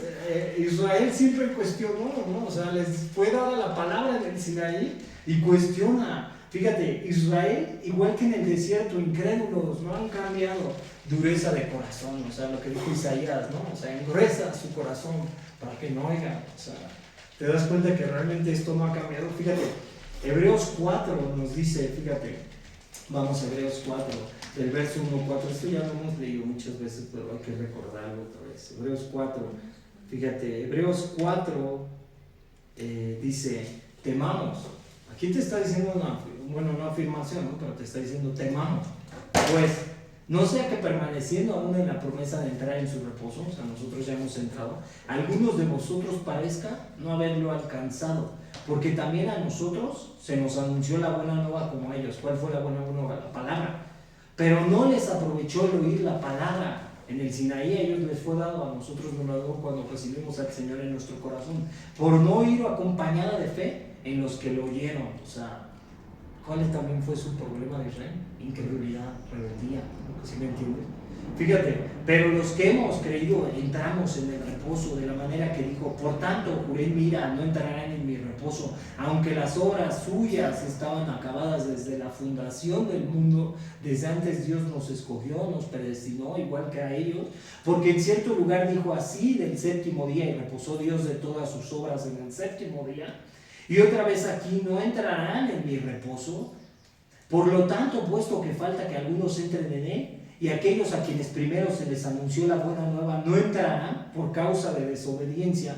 Israel siempre cuestionó, ¿no? O sea, les fue dada la palabra en el Sinaí y cuestiona. Fíjate, Israel, igual que en el desierto, incrédulos, no han cambiado, dureza de corazón, o sea, lo que dijo Isaías, ¿no? O sea, engruesa su corazón para que no oiga, o sea, te das cuenta que realmente esto no ha cambiado. Fíjate, Hebreos 4 nos dice, fíjate, vamos a Hebreos 4, del verso 1-4, esto ya lo hemos leído muchas veces, pero hay que recordarlo otra vez. Hebreos 4, fíjate, Hebreos 4 dice, temamos. Aquí te está diciendo una afirmación, ¿no? Pero te está diciendo, temamos. Pues, no sea que permaneciendo aún en la promesa de entrar en su reposo, o sea, nosotros ya hemos entrado, algunos de vosotros parezca no haberlo alcanzado, porque también a nosotros se nos anunció la buena nueva como a ellos. ¿Cuál fue la buena nueva? La palabra. Pero no les aprovechó el oír la palabra en el Sinaí, a ellos les fue dado, a nosotros nos lo dio cuando recibimos al Señor en nuestro corazón, por no ir acompañada de fe en los que lo oyeron. O sea, ¿cuál también fue su problema de Israel? Incredulidad, rebeldía, ¿sí me entiendes? Fíjate, pero los que hemos creído entramos en el reposo de la manera que dijo, por tanto juré en mi ira, no entrarán en mi reposo, aunque las obras suyas estaban acabadas desde la fundación del mundo, desde antes Dios nos escogió, nos predestinó igual que a ellos, porque en cierto lugar dijo así del séptimo día, y reposó Dios de todas sus obras en el séptimo día. Y otra vez aquí, no entrarán en mi reposo. Por lo tanto, puesto que falta que algunos entren en él, y aquellos a quienes primero se les anunció la buena nueva no entrarán por causa de desobediencia,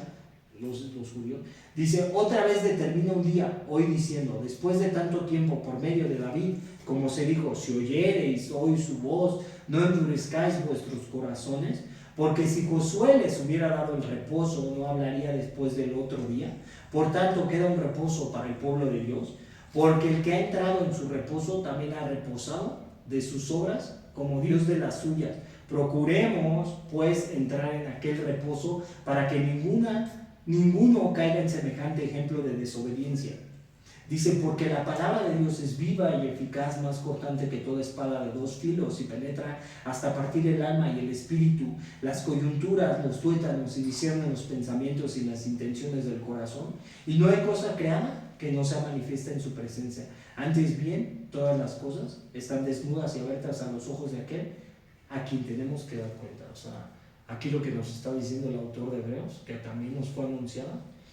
los judíos, dice, otra vez determina un día, hoy diciendo, después de tanto tiempo por medio de David, como se dijo, si oyereis hoy su voz, no endurezcáis vuestros corazones, porque si Josué les hubiera dado el reposo, no hablaría después del otro día. Por tanto, queda un reposo para el pueblo de Dios, porque el que ha entrado en su reposo también ha reposado de sus obras como Dios de las suyas. Procuremos, pues, entrar en aquel reposo para que ninguno caiga en semejante ejemplo de desobediencia. Dice, porque la palabra de Dios es viva y eficaz, más cortante que toda espada de dos filos, y penetra hasta partir el alma y el espíritu, las coyunturas, los tuétanos, y discierne los pensamientos y las intenciones del corazón. Y no hay cosa creada que no sea manifiesta en su presencia. Antes bien, todas las cosas están desnudas y abiertas a los ojos de aquel a quien tenemos que dar cuenta. O sea, aquí lo que nos está diciendo el autor de Hebreos, que también nos fue anunciado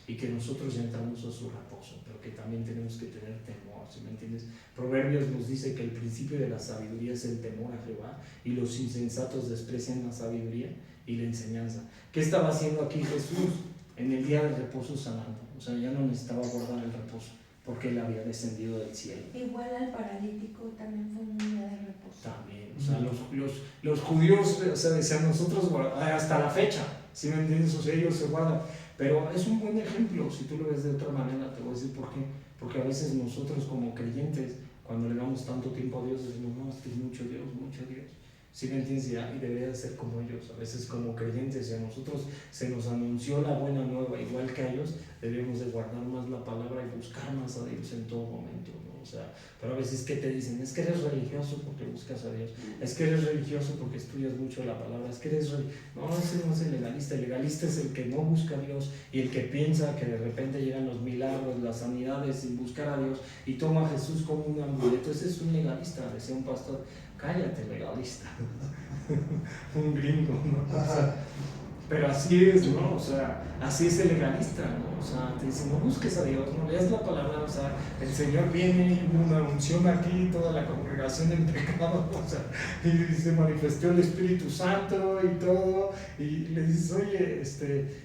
y que nosotros ya entramos a su reposo. reposo, pero que también tenemos que tener temor, ¿sí me entiendes? Proverbios nos dice que el principio de la sabiduría es el temor a Jehová, y los insensatos desprecian la sabiduría y la enseñanza. ¿Qué estaba haciendo aquí Jesús? En el día del reposo sanando, o sea, ya no necesitaba guardar el reposo, porque él había descendido del cielo. Igual al paralítico también fue un día de reposo. También, o sea, los judíos, o sea, decían nosotros hasta la fecha, ¿sí me entiendes? O sea, ellos se guardan, pero es un buen ejemplo, si tú lo ves de otra manera, te voy a decir por qué. Porque a veces nosotros como creyentes, cuando le damos tanto tiempo a Dios, decimos, no, es que es mucho Dios, ¿sí me entiendes? Y debería de ser como ellos. A veces como creyentes, si a nosotros se nos anunció la buena nueva igual que a ellos, debemos de guardar más la palabra y buscar más a Dios en todo momento, ¿no? O sea, pero a veces que te dicen, es que eres religioso porque buscas a Dios, es que eres religioso porque estudias mucho la palabra, es que eres no, ese no es el legalista es el que no busca a Dios y el que piensa que de repente llegan los milagros, las sanidades sin buscar a Dios y toma a Jesús como un amuleto. Ese es un legalista, decía un pastor. Cállate, legalista. Un gringo, ¿no? O sea, pero así es, ¿no? O sea, así es el legalista, ¿no? O sea, te dice, no busques a Dios, no leas la palabra, o sea, el Señor viene y una unción aquí, toda la congregación en pecado, o sea, y se manifestó el Espíritu Santo y todo, y le dices, oye,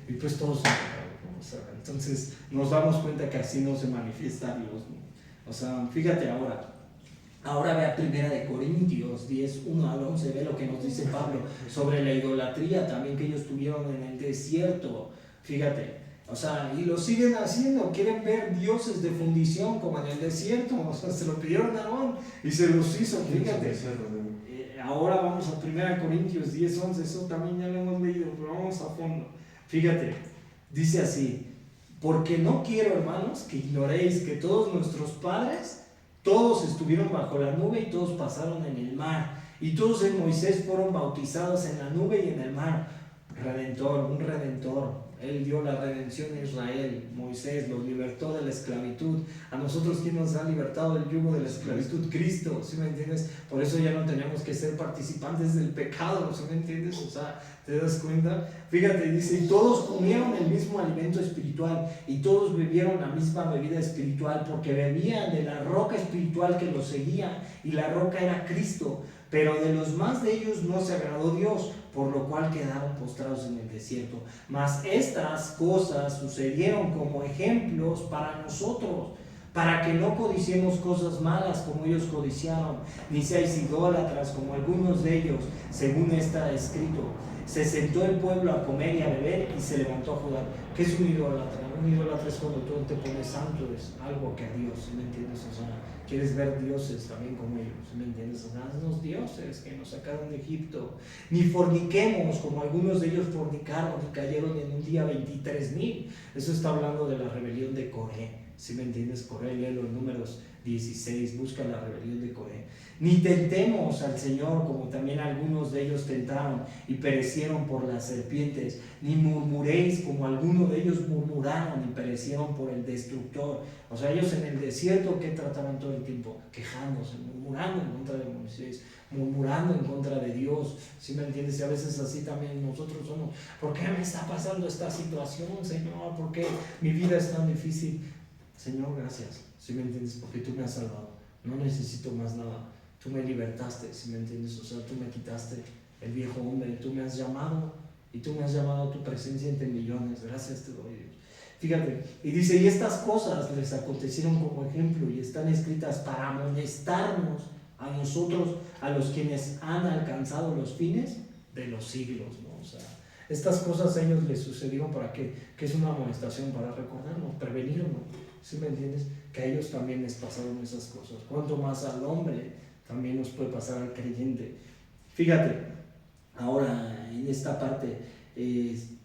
y pues todos son pecados, ¿no? O sea, entonces nos damos cuenta que así no se manifiesta Dios, ¿no? O sea, fíjate ahora. Ahora ve a 1 Corintios 10, 1 al 11, ve lo que nos dice Pablo sobre la idolatría también que ellos tuvieron en el desierto. Fíjate, o sea, y lo siguen haciendo, quieren ver dioses de fundición como en el desierto, o sea, se lo pidieron a Aarón y se los hizo, fíjate. Ahora vamos a 1 Corintios 10, 11, eso también ya lo hemos leído, pero vamos a fondo. Fíjate, dice así, porque no quiero, hermanos, que ignoréis que todos nuestros padres, todos estuvieron bajo la nube y todos pasaron en el mar. Y todos en Moisés fueron bautizados en la nube y en el mar. Redentor, un redentor. Él dio la redención a Israel. Moisés los libertó de la esclavitud. A nosotros, ¿quién nos ha libertado del yugo de la esclavitud? Cristo, ¿sí me entiendes? Por eso ya no tenemos que ser participantes del pecado, ¿sí me entiendes? O sea, ¿te das cuenta? Fíjate, dice, y todos comieron el mismo alimento espiritual y todos bebieron la misma bebida espiritual porque bebían de la roca espiritual que los seguía y la roca era Cristo. Pero de los más de ellos no se agradó Dios, por lo cual quedaron postrados en el desierto. Mas estas cosas sucedieron como ejemplos para nosotros, para que no codiciemos cosas malas como ellos codiciaron, ni seáis idólatras como algunos de ellos, según está escrito. Se sentó el pueblo a comer y a beber y se levantó a jugar. ¿Qué es un idólatra? Un idólatra es cuando tú te pones santo, es algo que a Dios, ¿sí me entiendes? O sea, quieres ver dioses también como ellos, ¿sí me entiendes? O sea, haznos dioses que nos sacaron de Egipto. Ni forniquemos como algunos de ellos fornicaron y cayeron en un día 23,000. Eso está hablando de la rebelión de Coré, ¿sí me entiendes? Coré, léelo en Números 16, busca la rebelión de Coré. Ni tentemos al Señor como también algunos de ellos tentaron y perecieron por las serpientes. Ni murmuréis como algunos de ellos murmuraron y perecieron por el destructor. O sea, ellos en el desierto, ¿qué trataban todo el tiempo? Quejándose, murmurando en contra de Moisés, murmurando en contra de Dios. ¿Sí me entiendes? Y a veces así también nosotros somos. ¿Por qué me está pasando esta situación, Señor? ¿Por qué mi vida es tan difícil? Señor, gracias. ¿Sí me entiendes? Porque tú me has salvado. No necesito más nada. Tú me libertaste, ¿sí me entiendes? O sea, tú me quitaste el viejo hombre, tú me has llamado y tú me has llamado a tu presencia entre millones. Gracias te doy, Dios. Fíjate, y dice, y estas cosas les acontecieron como ejemplo y están escritas para amonestarnos a nosotros, a los quienes han alcanzado los fines de los siglos, ¿no? O sea, estas cosas a ellos les sucedieron para qué, que es una amonestación para recordarnos, prevenirnos, ¿sí me entiendes? Que a ellos también les pasaron esas cosas. Cuanto más al hombre también nos puede pasar al creyente. Fíjate, ahora en esta parte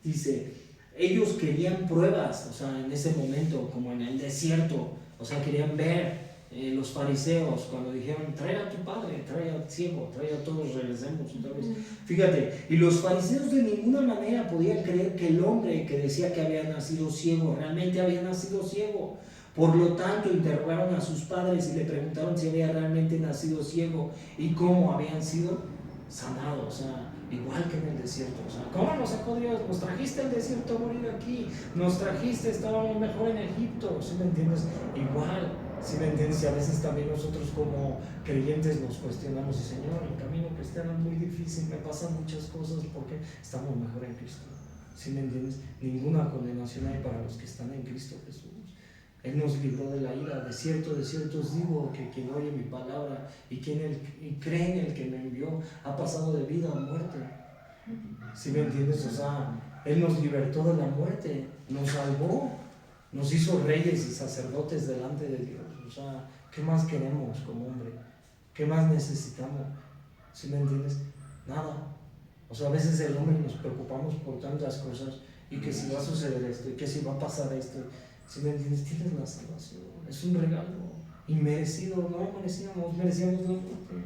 dice, ellos querían pruebas, o sea, en ese momento, como en el desierto, o sea, querían ver. Los fariseos, cuando dijeron, trae a tu padre, trae al ciego, trae a todos, regresemos otra vez. Fíjate, y los fariseos de ninguna manera podían creer que el hombre que decía que había nacido ciego, realmente había nacido ciego. Por lo tanto, interrogaron a sus padres y le preguntaron si había realmente nacido ciego y cómo habían sido sanados. O sea, igual que en el desierto. O sea, ¿cómo nos sacó Dios? Nos trajiste al desierto a morir aquí, nos trajiste, estábamos mejor en Egipto, ¿sí me entiendes? Igual, ¿sí me entiendes? Y a veces también nosotros como creyentes nos cuestionamos, y Señor, el camino cristiano es muy difícil, me pasan muchas cosas porque estamos mejor en Cristo. ¿Sí me entiendes? Ninguna condenación hay para los que están en Cristo Jesús. Él nos libró de la ira. De cierto os digo que quien oye mi palabra y cree en el que me envió ha pasado de vida a muerte. ¿Sí me entiendes? O sea, Él nos libertó de la muerte, nos salvó, nos hizo reyes y sacerdotes delante de Dios. O sea, ¿qué más queremos como hombre? ¿Qué más necesitamos? ¿Sí me entiendes? Nada. O sea, a veces el hombre nos preocupamos por tantas cosas, y que si va a suceder esto, y que si va a pasar esto. Si me entiendes, tienes la salvación, es un regalo inmerecido, no merecíamos la muerte,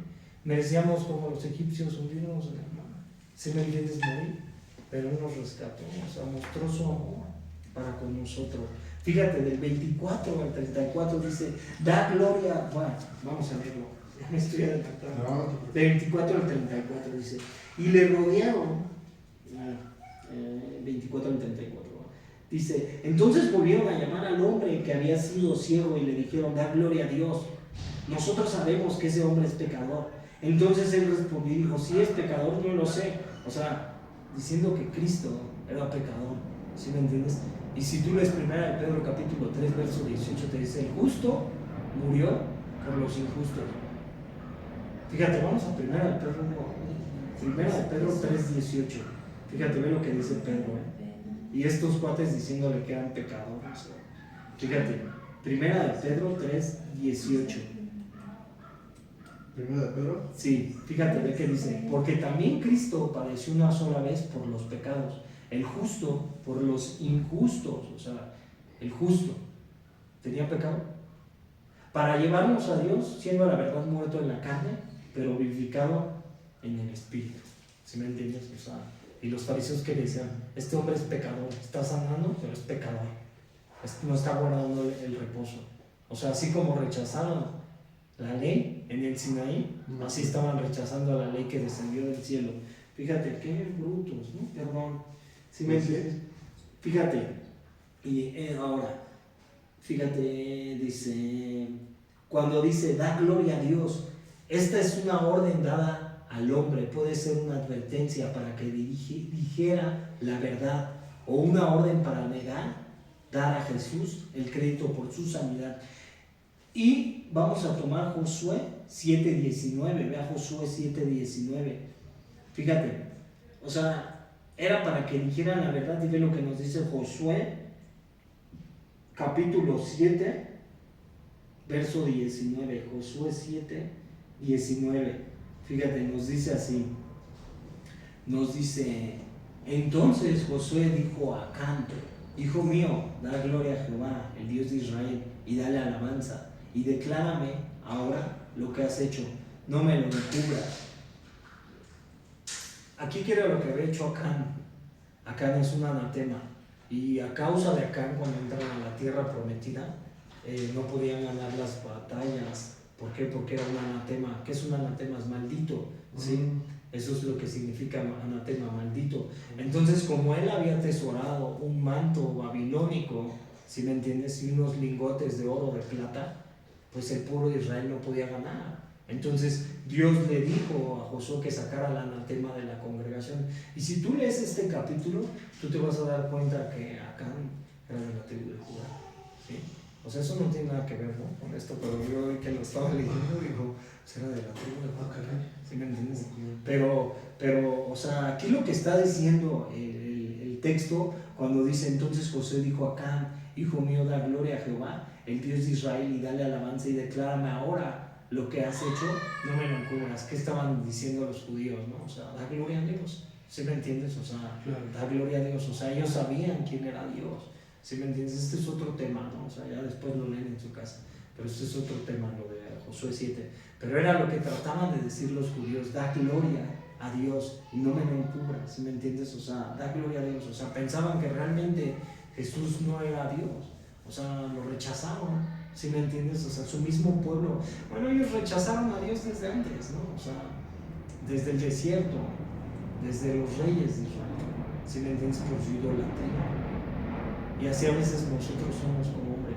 merecíamos como los egipcios hundirnos en el mar. Si me entiendes, morir, pero Él nos rescató, o sea, mostró su amor para con nosotros. Fíjate, del 24 al 34 dice, da gloria, bueno, vamos a leerlo, ya me estoy adelantando. Del 24 al 34 dice, y le rodearon, 24 al 34. Dice, entonces volvieron a llamar al hombre que había sido ciego y le dijeron, da gloria a Dios. Nosotros sabemos que ese hombre es pecador. Entonces él respondió y dijo, si es pecador, no lo sé. O sea, diciendo que Cristo era pecador. ¿Sí me entiendes? Y si tú lees 1 Pedro capítulo 3, verso 18, te dice, el justo murió por los injustos. Fíjate, vamos a 1 Pedro 3, 18. Fíjate, ve lo que dice Pedro, Y estos cuates diciéndole que eran pecadores. Fíjate, 1 Pedro 3, 18. ¿Primera de Pedro? Sí, fíjate, ve que dice, porque también Cristo padeció una sola vez por los pecados, el justo por los injustos. O sea, el justo tenía pecado para llevarnos a Dios, siendo a la verdad muerto en la carne, pero vivificado en el espíritu. ¿Sí me entiendes? O sea, y los fariseos que decían, este hombre es pecador, está sanando, pero es pecador, no está guardando el reposo. O sea, así como rechazaron la ley en el Sinaí, así estaban rechazando a la ley que descendió del cielo. Fíjate, qué brutos, ¿no? Perdón. ¿Sí me entiendes? Fíjate, y ahora, fíjate, dice, cuando dice, da gloria a Dios, esta es una orden dada al hombre, puede ser una advertencia para que dijera la verdad, o una orden para dar a Jesús el crédito por su sanidad. Y vamos a tomar Josué 7:19, ve a Josué 7:19. Fíjate, o sea, era para que dijeran la verdad, y ve lo que nos dice Josué, capítulo 7, verso 19, Josué 7:19. Fíjate, nos dice así, nos dice, entonces Josué dijo a Acán, hijo mío, da gloria a Jehová, el Dios de Israel, y dale alabanza, y declárame ahora lo que has hecho, no me lo encubras. Aquí quiero lo que había hecho Acán. Acán es un anatema, y a causa de Acán, cuando entraron a la tierra prometida, no podían ganar las batallas. ¿Por qué? Porque era un anatema. ¿Qué es un anatema? Es maldito, ¿sí? Eso es lo que significa anatema, maldito. Entonces, como él había atesorado un manto babilónico, ¿sí me entiendes? Y unos lingotes de oro, de plata, pues el pueblo de Israel no podía ganar. Entonces, Dios le dijo a Josué que sacara el anatema de la congregación. Y si tú lees este capítulo, tú te vas a dar cuenta que Acán era de la tribu de Judá, ¿sí? O sea, eso no tiene nada que ver, ¿no?, con esto, pero yo hoy que lo estaba leyendo digo, será de la tribu de Judá, ¿sí me entiendes? Pero, o sea, aquí lo que está diciendo el texto, cuando dice, entonces Josué dijo a Acán, hijo mío, da gloria a Jehová, el Dios de Israel, y dale alabanza, y declárame ahora lo que has hecho, no me lo encubras. ¿Qué estaban diciendo los judíos, no? O sea, da gloria a Dios, ¿sí me entiendes? O sea, da gloria a Dios, o sea, ellos sabían quién era Dios. ¿Sí me entiendes? Este es otro tema, ¿no? O sea, ya después lo leen en su casa, pero este es otro tema, lo de Josué 7. Pero era lo que trataban de decir los judíos, da gloria a Dios y no me lo encubras, ¿sí me entiendes? O sea, da gloria a Dios. O sea, pensaban que realmente Jesús no era Dios, o sea, lo rechazaron, ¿sí me entiendes? O sea, su mismo pueblo, bueno, ellos rechazaron a Dios desde antes, ¿no? O sea, desde el desierto. desde los reyes de Israel, ¿sí me entiendes? Por su idolatría. Y así a veces nosotros somos como hombre.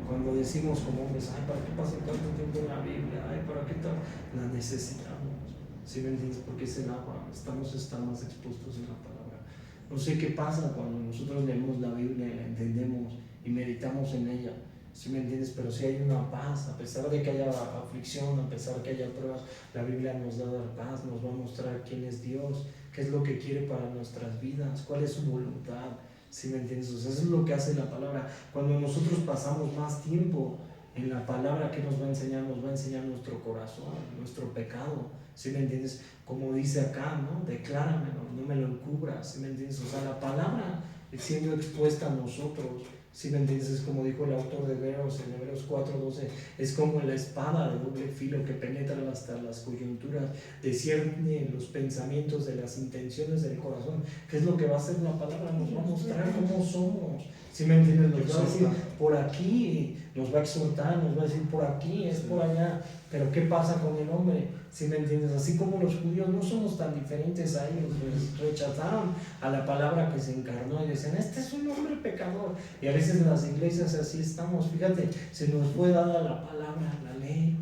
Cuando decimos como hombres, ay, ¿para qué pasa tanto tiempo en la Biblia? Ay, ¿para qué tal? La necesitamos, ¿sí me entiendes? Porque es el agua, estamos más expuestos en la palabra. No sé qué pasa cuando nosotros leemos la Biblia y la entendemos y meditamos en ella, ¿sí me entiendes? Pero si hay una paz, a pesar de que haya aflicción, a pesar de que haya pruebas, la Biblia nos da paz, nos va a mostrar quién es Dios, qué es lo que quiere para nuestras vidas, cuál es su voluntad, ¿sí me entiendes? O sea, eso es lo que hace la palabra. Cuando nosotros pasamos más tiempo en la palabra, que nos va a enseñar? Nos va a enseñar nuestro corazón, nuestro pecado, ¿sí me entiendes? Como dice acá, ¿no? Decláramelo, no me lo encubras, ¿sí me entiendes? O sea, la palabra siendo expuesta a nosotros, ¿sí me entiendes? Es como dijo el autor de Hebreos, en Hebreos 4:12, es como la espada de doble filo que penetra hasta las coyunturas, discierne los pensamientos de las intenciones del corazón. ¿Qué es lo que va a hacer la palabra? Nos va a mostrar cómo somos, ¿sí me entiendes? Nos va a decir por aquí, nos va a exhortar, nos va a decir por aquí, es por allá. Pero ¿qué pasa con el hombre? ¿Sí me entiendes? Así como los judíos no somos tan diferentes a ellos, pues rechazaron a la palabra que se encarnó y decían, este es un hombre pecador. Y a veces en las iglesias así estamos, fíjate, se nos fue dada la palabra, la ley,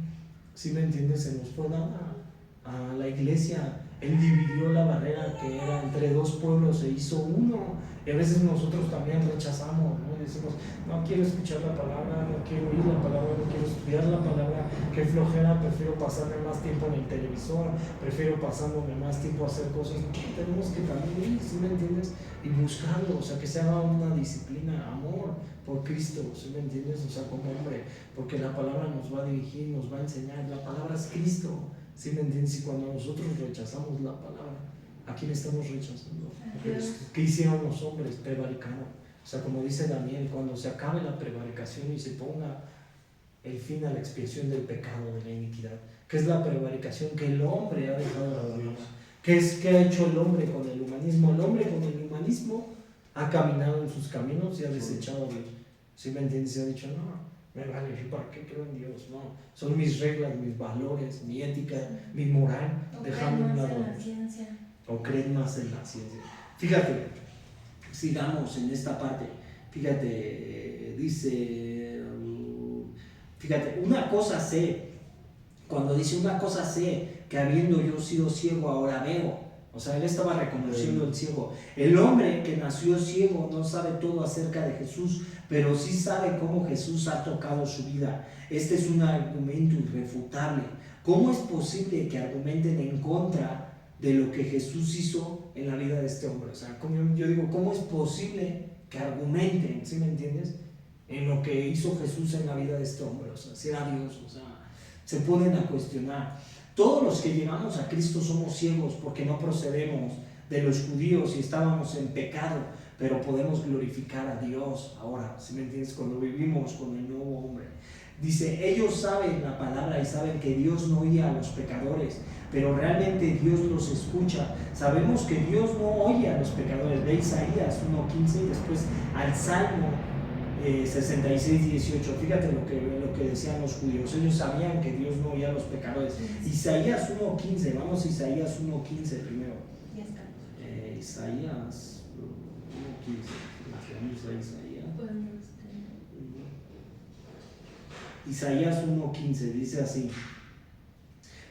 ¿sí me entiendes? Se nos fue dada a la iglesia. Él dividió la barrera que era entre dos pueblos, se hizo uno. Y a veces nosotros también rechazamos, ¿no? Y decimos, no quiero escuchar la palabra, no quiero oír la palabra, no quiero estudiar la palabra, qué flojera, prefiero pasarme más tiempo en el televisor, prefiero pasándome más tiempo a hacer cosas. Tenemos que también ir, ¿sí me entiendes? Y buscarlo, o sea, que se haga una disciplina, amor por Cristo, ¿sí me entiendes? O sea, como hombre, porque la palabra nos va a dirigir, nos va a enseñar, la palabra es Cristo, ¿sí me entiendes? Y cuando nosotros rechazamos la palabra, ¿a quién estamos rechazando? ¿Qué hicieron los hombres? Prevaricaron. O sea, como dice Daniel, cuando se acabe la prevaricación y se ponga el fin a la expiación del pecado, de la iniquidad. ¿Qué es la prevaricación? Que el hombre ha dejado la palabra. ¿Qué ha hecho el hombre con el humanismo? El hombre con el humanismo ha caminado en sus caminos y ha desechado a Dios. ¿Sí me entiendes? Y ha dicho, no, me vale, ¿yo para qué creo en Dios? No, son mis reglas, mis valores, mi ética, mi moral, dejando un lado. O creen más en la ciencia. Fíjate, sigamos en esta parte. Fíjate, dice, fíjate, una cosa sé, cuando dice una cosa sé, que habiendo yo sido ciego ahora veo. O sea, él estaba reconociendo el ciego. El hombre que nació ciego no sabe todo acerca de Jesús, pero sí sabe cómo Jesús ha tocado su vida. Este es un argumento irrefutable. ¿Cómo es posible que argumenten en contra de lo que Jesús hizo en la vida de este hombre? O sea, yo digo, ¿cómo es posible que argumenten, ¿sí me entiendes?, en lo que hizo Jesús en la vida de este hombre? O sea, si era Dios, o sea, se ponen a cuestionar. Todos los que llegamos a Cristo somos ciegos porque no procedemos de los judíos y estábamos en pecado, pero podemos glorificar a Dios ahora, ¿sí me entiendes?, cuando vivimos con el nuevo hombre. Dice, ellos saben la palabra y saben que Dios no oye a los pecadores, pero realmente Dios los escucha. Sabemos que Dios no oye a los pecadores. Ve Isaías 1:15 y después al Salmo 66:18. Fíjate lo que decían los judíos. Ellos sabían que Dios no oía a los pecadores. Isaías 1:15. Vamos a Isaías 1:15 primero. Isaías 1:15. Vamos a Isaías. Isaías 1:15 dice así.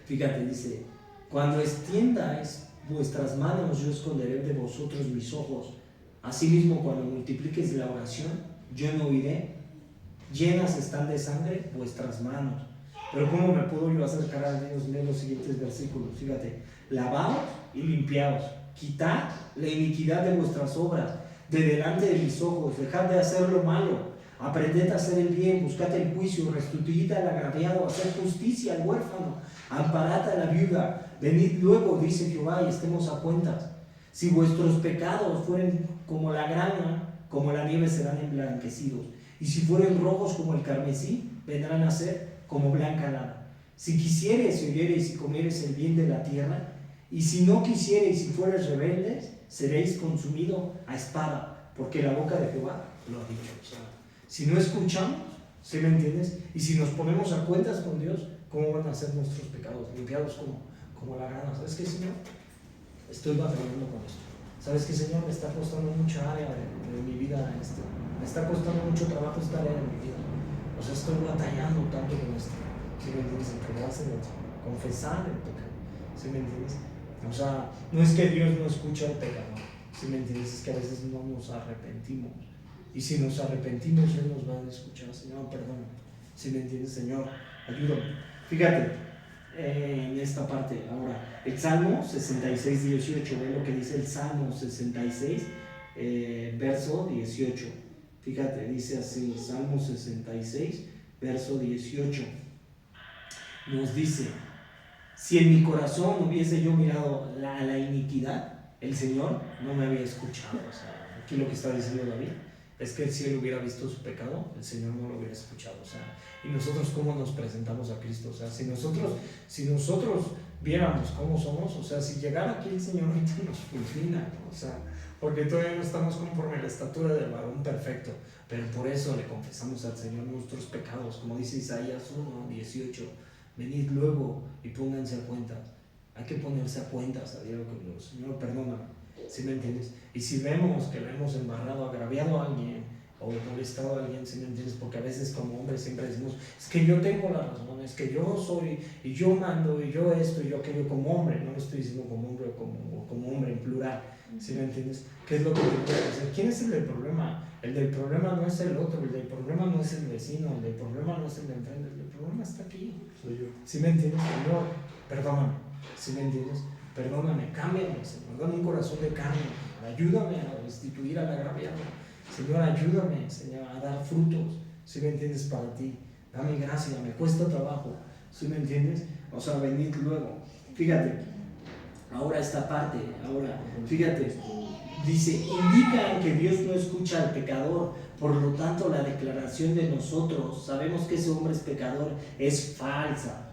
Fíjate, dice, cuando extiendáis vuestras manos, yo esconderé de vosotros mis ojos. Asimismo, cuando multipliques la oración, yo no oiré. Llenas están de sangre vuestras manos. Pero ¿cómo me puedo yo acercar a Dios? Lee los siguientes versículos. Fíjate, lavaos y limpiaos. Quitad la iniquidad de vuestras obras de delante de mis ojos. Dejad de hacer lo malo. Aprended a hacer el bien, buscad el juicio, restituid al agraviado, haced justicia al huérfano, amparad a la viuda. Venid luego, dice Jehová, y estemos a cuentas. Si vuestros pecados fueren como la grana, como la nieve serán emblanquecidos. Y si fueren rojos como el carmesí, vendrán a ser como blanca lana. Si quisiereis y oyereis y comiereis el bien de la tierra, y si no quisiereis y fuereis rebeldes, seréis consumidos a espada, porque la boca de Jehová lo ha dicho. O sea, si no escuchamos, ¿sí me entiendes? Y si nos ponemos a cuentas con Dios, ¿cómo van a ser nuestros pecados? Limpiados como la grana. ¿Sabes qué, Señor? estoy batallando con esto. ¿Sabes qué, Señor? Me está costando mucha área de mi vida esto. Me está costando mucho trabajo esta área de mi vida. O sea, estoy batallando tanto con esto. ¿Sí me entiendes? Entregárselo, confesar el pecado. ¿Sí me entiendes? O sea, no es que Dios no escucha el pecado. ¿Sí me entiendes? Es que a veces no nos arrepentimos. Y si nos arrepentimos, Él nos va a escuchar. Señor, perdóname. ¿Sí me entiendes? Señor, ayúdame. Fíjate. En esta parte, ahora, el Salmo 66, 18, ve lo que dice el Salmo 66, verso 18. Fíjate, dice así, Salmo 66, verso 18. Nos dice: si en mi corazón hubiese yo mirado a la iniquidad, el Señor no me había escuchado. O sea, aquí lo que está diciendo David es que si él hubiera visto su pecado, el Señor no lo hubiera escuchado. O sea, y nosotros cómo nos presentamos a Cristo. O sea, si nosotros viéramos cómo somos, o sea, si llegara aquí el Señor ahorita nos fulmina, ¿no? O sea, porque todavía no estamos conforme a la estatura del varón perfecto, pero por eso le confesamos al Señor nuestros pecados, como dice Isaías 1, 18. Venid luego y pónganse a cuentas. Hay que ponerse a cuentas a diario con Dios. Señor, perdóname. ¿Sí me entiendes? Y si vemos que le hemos embarrado, agraviado a alguien o molestado a alguien, ¿sí me entiendes? Porque a veces como hombres siempre decimos: es que yo tengo la razón, es que yo soy, y yo mando, y yo esto, y yo aquello, como hombre. No lo estoy diciendo como hombre o como hombre en plural. ¿Sí me entiendes? ¿Qué es lo que te puede hacer? ¿Quién es el del problema? El del problema no es el otro, el del problema no es el vecino, el del problema no es el de enfrente, el del problema está aquí. Soy yo. ¿Sí me entiendes? Señor, perdóname. ¿Sí me entiendes? Perdóname, cámbiame, Señor, dame un corazón de carne, ayúdame a restituir al agraviado. Señor, ayúdame, Señor, a dar frutos. ¿Sí me entiendes? Para ti. Dame gracia, me cuesta trabajo. ¿Sí me entiendes? O sea, venid luego. Fíjate, ahora esta parte, fíjate, dice: indica que Dios no escucha al pecador, por lo tanto la declaración de nosotros, sabemos que ese hombre es pecador, es falsa.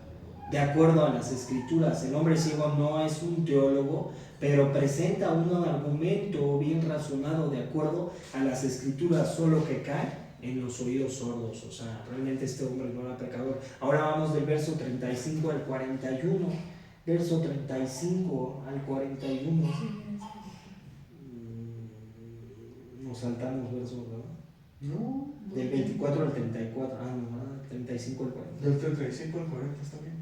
De acuerdo a las escrituras, el hombre ciego no es un teólogo, pero presenta un argumento bien razonado de acuerdo a las escrituras, solo que cae en los oídos sordos. O sea, realmente este hombre no era pecador. Ahora vamos del verso 35 al 41. Verso 35 al 41. Nos saltamos versos, ¿verdad? No. Del 24 al 34. No, 35 al 40. Del 35 al 40 está bien.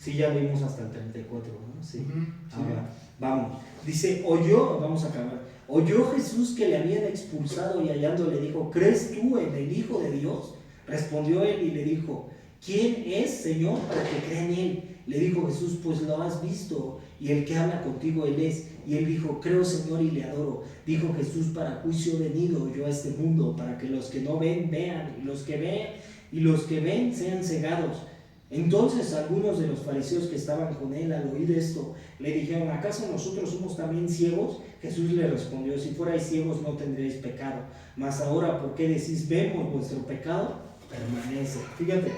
Sí, ya vimos hasta el 34, ¿no? Sí. Sí. Ahora, vamos. Dice, vamos a acabar. Oyó Jesús que le habían expulsado y hallando le dijo: ¿crees tú en el Hijo de Dios? Respondió él y le dijo: ¿quién es, Señor, para que crea en él? Le dijo Jesús: pues lo has visto, y el que habla contigo él es. Y él dijo: creo, Señor, y le adoro. Dijo Jesús: para juicio he venido yo a este mundo, para que los que no ven, vean, y los que ven sean cegados. Entonces algunos de los fariseos que estaban con él, al oír esto, le dijeron: ¿acaso nosotros somos también ciegos? Jesús le respondió: si fuerais ciegos no tendréis pecado, mas ahora, ¿por qué decís vemos? Vuestro pecado permanece. Fíjate,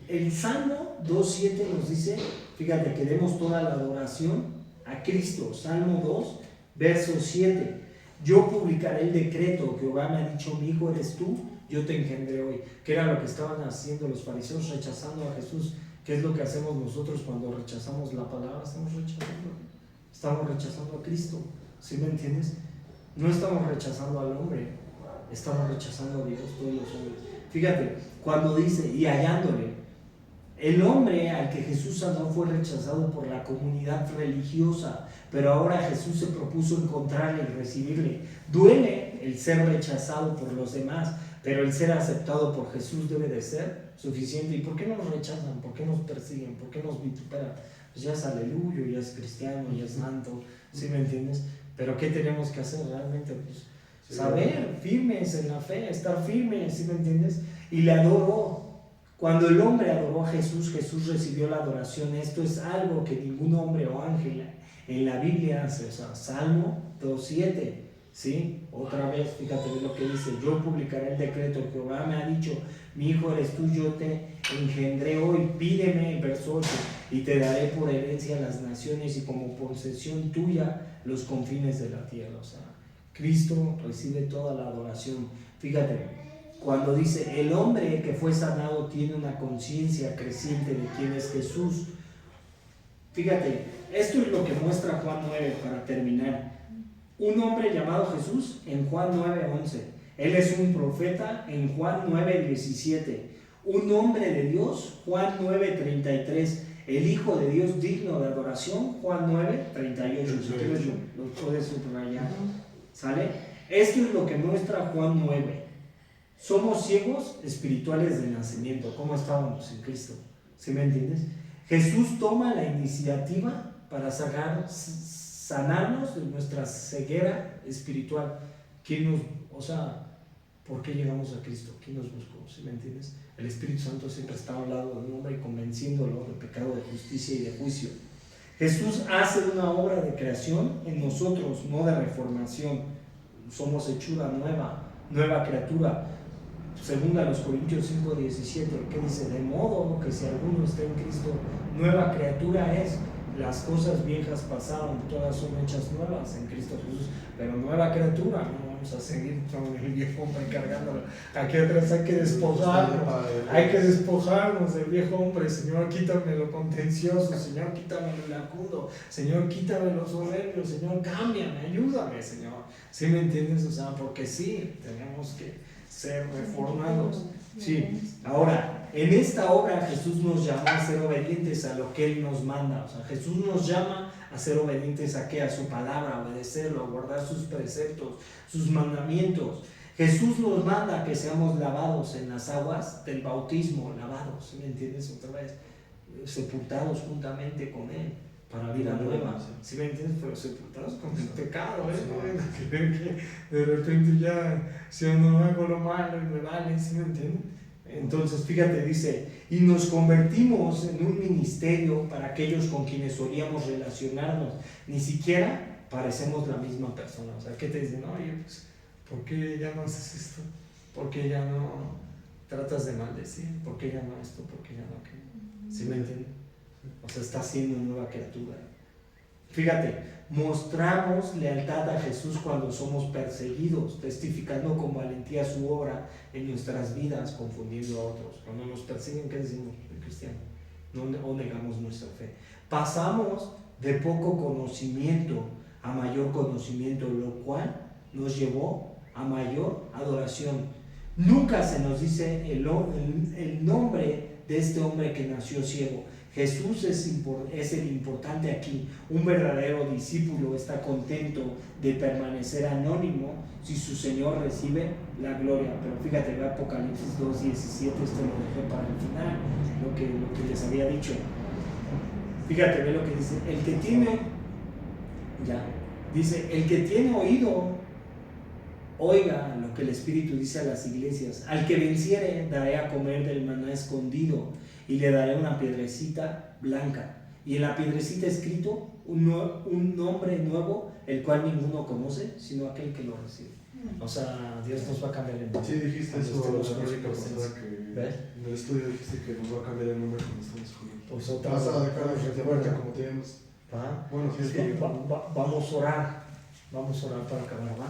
el Salmo 2.7 nos dice, fíjate, que demos toda la adoración a Cristo. Salmo 2, verso 7: yo publicaré el decreto, Jehová me ha dicho: mi hijo eres tú, yo te engendré hoy. ¿Qué era lo que estaban haciendo los fariseos? Rechazando a Jesús. ¿Qué es lo que hacemos nosotros cuando rechazamos la palabra? Estamos rechazando a Cristo. ¿Sí me entiendes? No estamos rechazando al hombre, estamos rechazando a Dios, todos los hombres. Fíjate, cuando dice: y hallándole, el hombre al que Jesús sanó fue rechazado por la comunidad religiosa, pero ahora Jesús se propuso encontrarle y recibirle. Duele el ser rechazado por los demás, pero el ser aceptado por Jesús debe de ser suficiente. ¿Y por qué nos rechazan? ¿Por qué nos persiguen? ¿Por qué nos vituperan? Pues ya es aleluyo, ya es cristiano, ya es santo, ¿sí me entiendes? Pero ¿qué tenemos que hacer realmente? Pues saber, firmes en la fe, estar firmes, ¿sí me entiendes? Y le adoró. Cuando el hombre adoró a Jesús, Jesús recibió la adoración. Esto es algo que ningún hombre o ángel en la Biblia hace. O sea, Salmo 2.7, ¿sí? Otra vez, fíjate lo que dice: yo publicaré el decreto, Jehová me ha dicho: mi hijo eres tú, yo te engendré hoy. Pídeme, verso 8, y te daré por herencia a las naciones y como posesión tuya los confines de la tierra. O sea, Cristo recibe toda la adoración. Fíjate, cuando dice: el hombre que fue sanado tiene una conciencia creciente de quién es Jesús. Fíjate, esto es lo que muestra Juan 9 para terminar. Un hombre llamado Jesús en Juan 9:11. Él es un profeta en Juan 9:17. Un hombre de Dios, Juan 9:33. El Hijo de Dios digno de adoración, Juan 9:38. Si quieres lo puedes subrayar. ¿Sale? Esto es lo que muestra Juan 9. Somos ciegos espirituales de nacimiento. ¿Cómo estábamos en Cristo? ¿Sí me entiendes? Jesús toma la iniciativa para sanarnos de nuestra ceguera espiritual. ¿Por qué llegamos a Cristo? ¿Quién nos buscó? ¿Sí me entiendes? El Espíritu Santo siempre está al lado de un hombre convenciéndolo de pecado, de justicia y de juicio. Jesús hace una obra de creación en nosotros, no de reformación. Somos hechura nueva criatura. Segunda a los Corintios 5:17, que dice: de modo que si alguno está en Cristo, nueva criatura es. Las cosas viejas pasaron, todas son hechas nuevas en Cristo Jesús, pero nueva criatura. No vamos a seguir con el viejo hombre cargándolo. Aquí atrás hay que despojarnos del viejo hombre. Señor, quítame lo contencioso, Señor, quítame lo iracundo, Señor, quítame lo soberbio, Señor, cámbiame, ayúdame, Señor. ¿Sí me entiendes? Porque sí, tenemos que ser reformados. Sí, ahora, en esta obra Jesús nos llama a ser obedientes a lo que Él nos manda. Jesús nos llama a ser obedientes a qué, a su palabra, a obedecerlo, a guardar sus preceptos, sus mandamientos. Jesús nos manda a que seamos lavados en las aguas del bautismo, lavados, ¿sí me entiendes? Otra vez, sepultados juntamente con Él para vida nueva, ¿sí me entiendes? Pero sepultados con el pecado, ¿eh? No vengan a creer que de repente ya, si yo no hago lo malo y me vale, ¿sí me entiendes? Entonces, fíjate, dice: y nos convertimos en un ministerio para aquellos con quienes solíamos relacionarnos. Ni siquiera parecemos la misma persona. ¿Qué te dicen? Oye, pues, ¿por qué ya no haces esto? ¿Por qué ya no tratas de maldecir? ¿Por qué ya no esto? ¿Por qué ya no aquello? ¿Sí me entiendes? Está siendo una nueva criatura. Fíjate, mostramos lealtad a Jesús cuando somos perseguidos, testificando con valentía su obra en nuestras vidas, confundiendo a otros. Cuando nos persiguen, ¿qué decimos? El cristiano. No negamos nuestra fe. Pasamos de poco conocimiento a mayor conocimiento, lo cual nos llevó a mayor adoración. Nunca se nos dice el nombre de este hombre que nació ciego. Jesús es el importante aquí. Un verdadero discípulo está contento de permanecer anónimo si su Señor recibe la gloria. Pero fíjate, ve Apocalipsis 2:17, esto lo dejé para el final, lo que les había dicho. Fíjate, ve lo que dice: el que tiene oído, oiga lo que el Espíritu dice a las iglesias. Al que venciere, daré a comer del maná escondido, y le daré una piedrecita blanca, y en la piedrecita escrito un nombre nuevo, el cual ninguno conoce, sino aquel que lo recibe. Dios nos va a cambiar el nombre. Sí, dijiste eso en la prédica pasada, que ¿ves? en el estudio dijiste que nos va a cambiar el nombre cuando estamos con él. Pues otra vas a vez. dejar de fuerte como teníamos. Bueno, sí, es que vamos a orar. Vamos a orar para acabar, ¿va?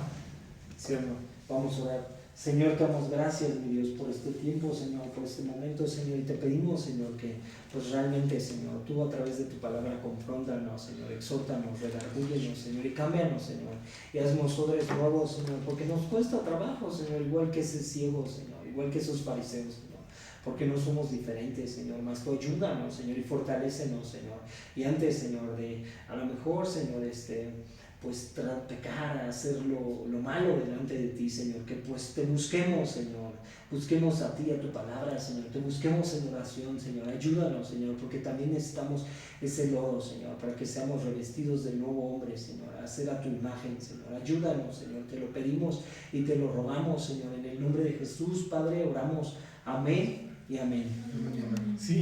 ¿Sí o no? Vamos a orar. Señor, te damos gracias, mi Dios, por este tiempo, Señor, por este momento, Señor, y te pedimos, Señor, que pues realmente, Señor, tú a través de tu palabra confróntanos, Señor, exhórtanos, redargúyenos, Señor, y cámbianos, Señor, y haznos odres nuevos, Señor, porque nos cuesta trabajo, Señor, igual que ese ciego, Señor, igual que esos fariseos, Señor, porque no somos diferentes, Señor, más tú ayúdanos, Señor, y fortalécenos, Señor, y antes, Señor, de a lo mejor, Señor, pues pecar, hacer lo malo delante de ti, Señor, que pues te busquemos, Señor, busquemos a ti, a tu palabra, Señor, te busquemos en oración, Señor, ayúdanos, Señor, porque también necesitamos ese lodo, Señor, para que seamos revestidos del nuevo hombre, Señor, a hacer a tu imagen, Señor, ayúdanos, Señor, te lo pedimos y te lo rogamos, Señor, en el nombre de Jesús, Padre, oramos, amén y amén. Amén. Sí.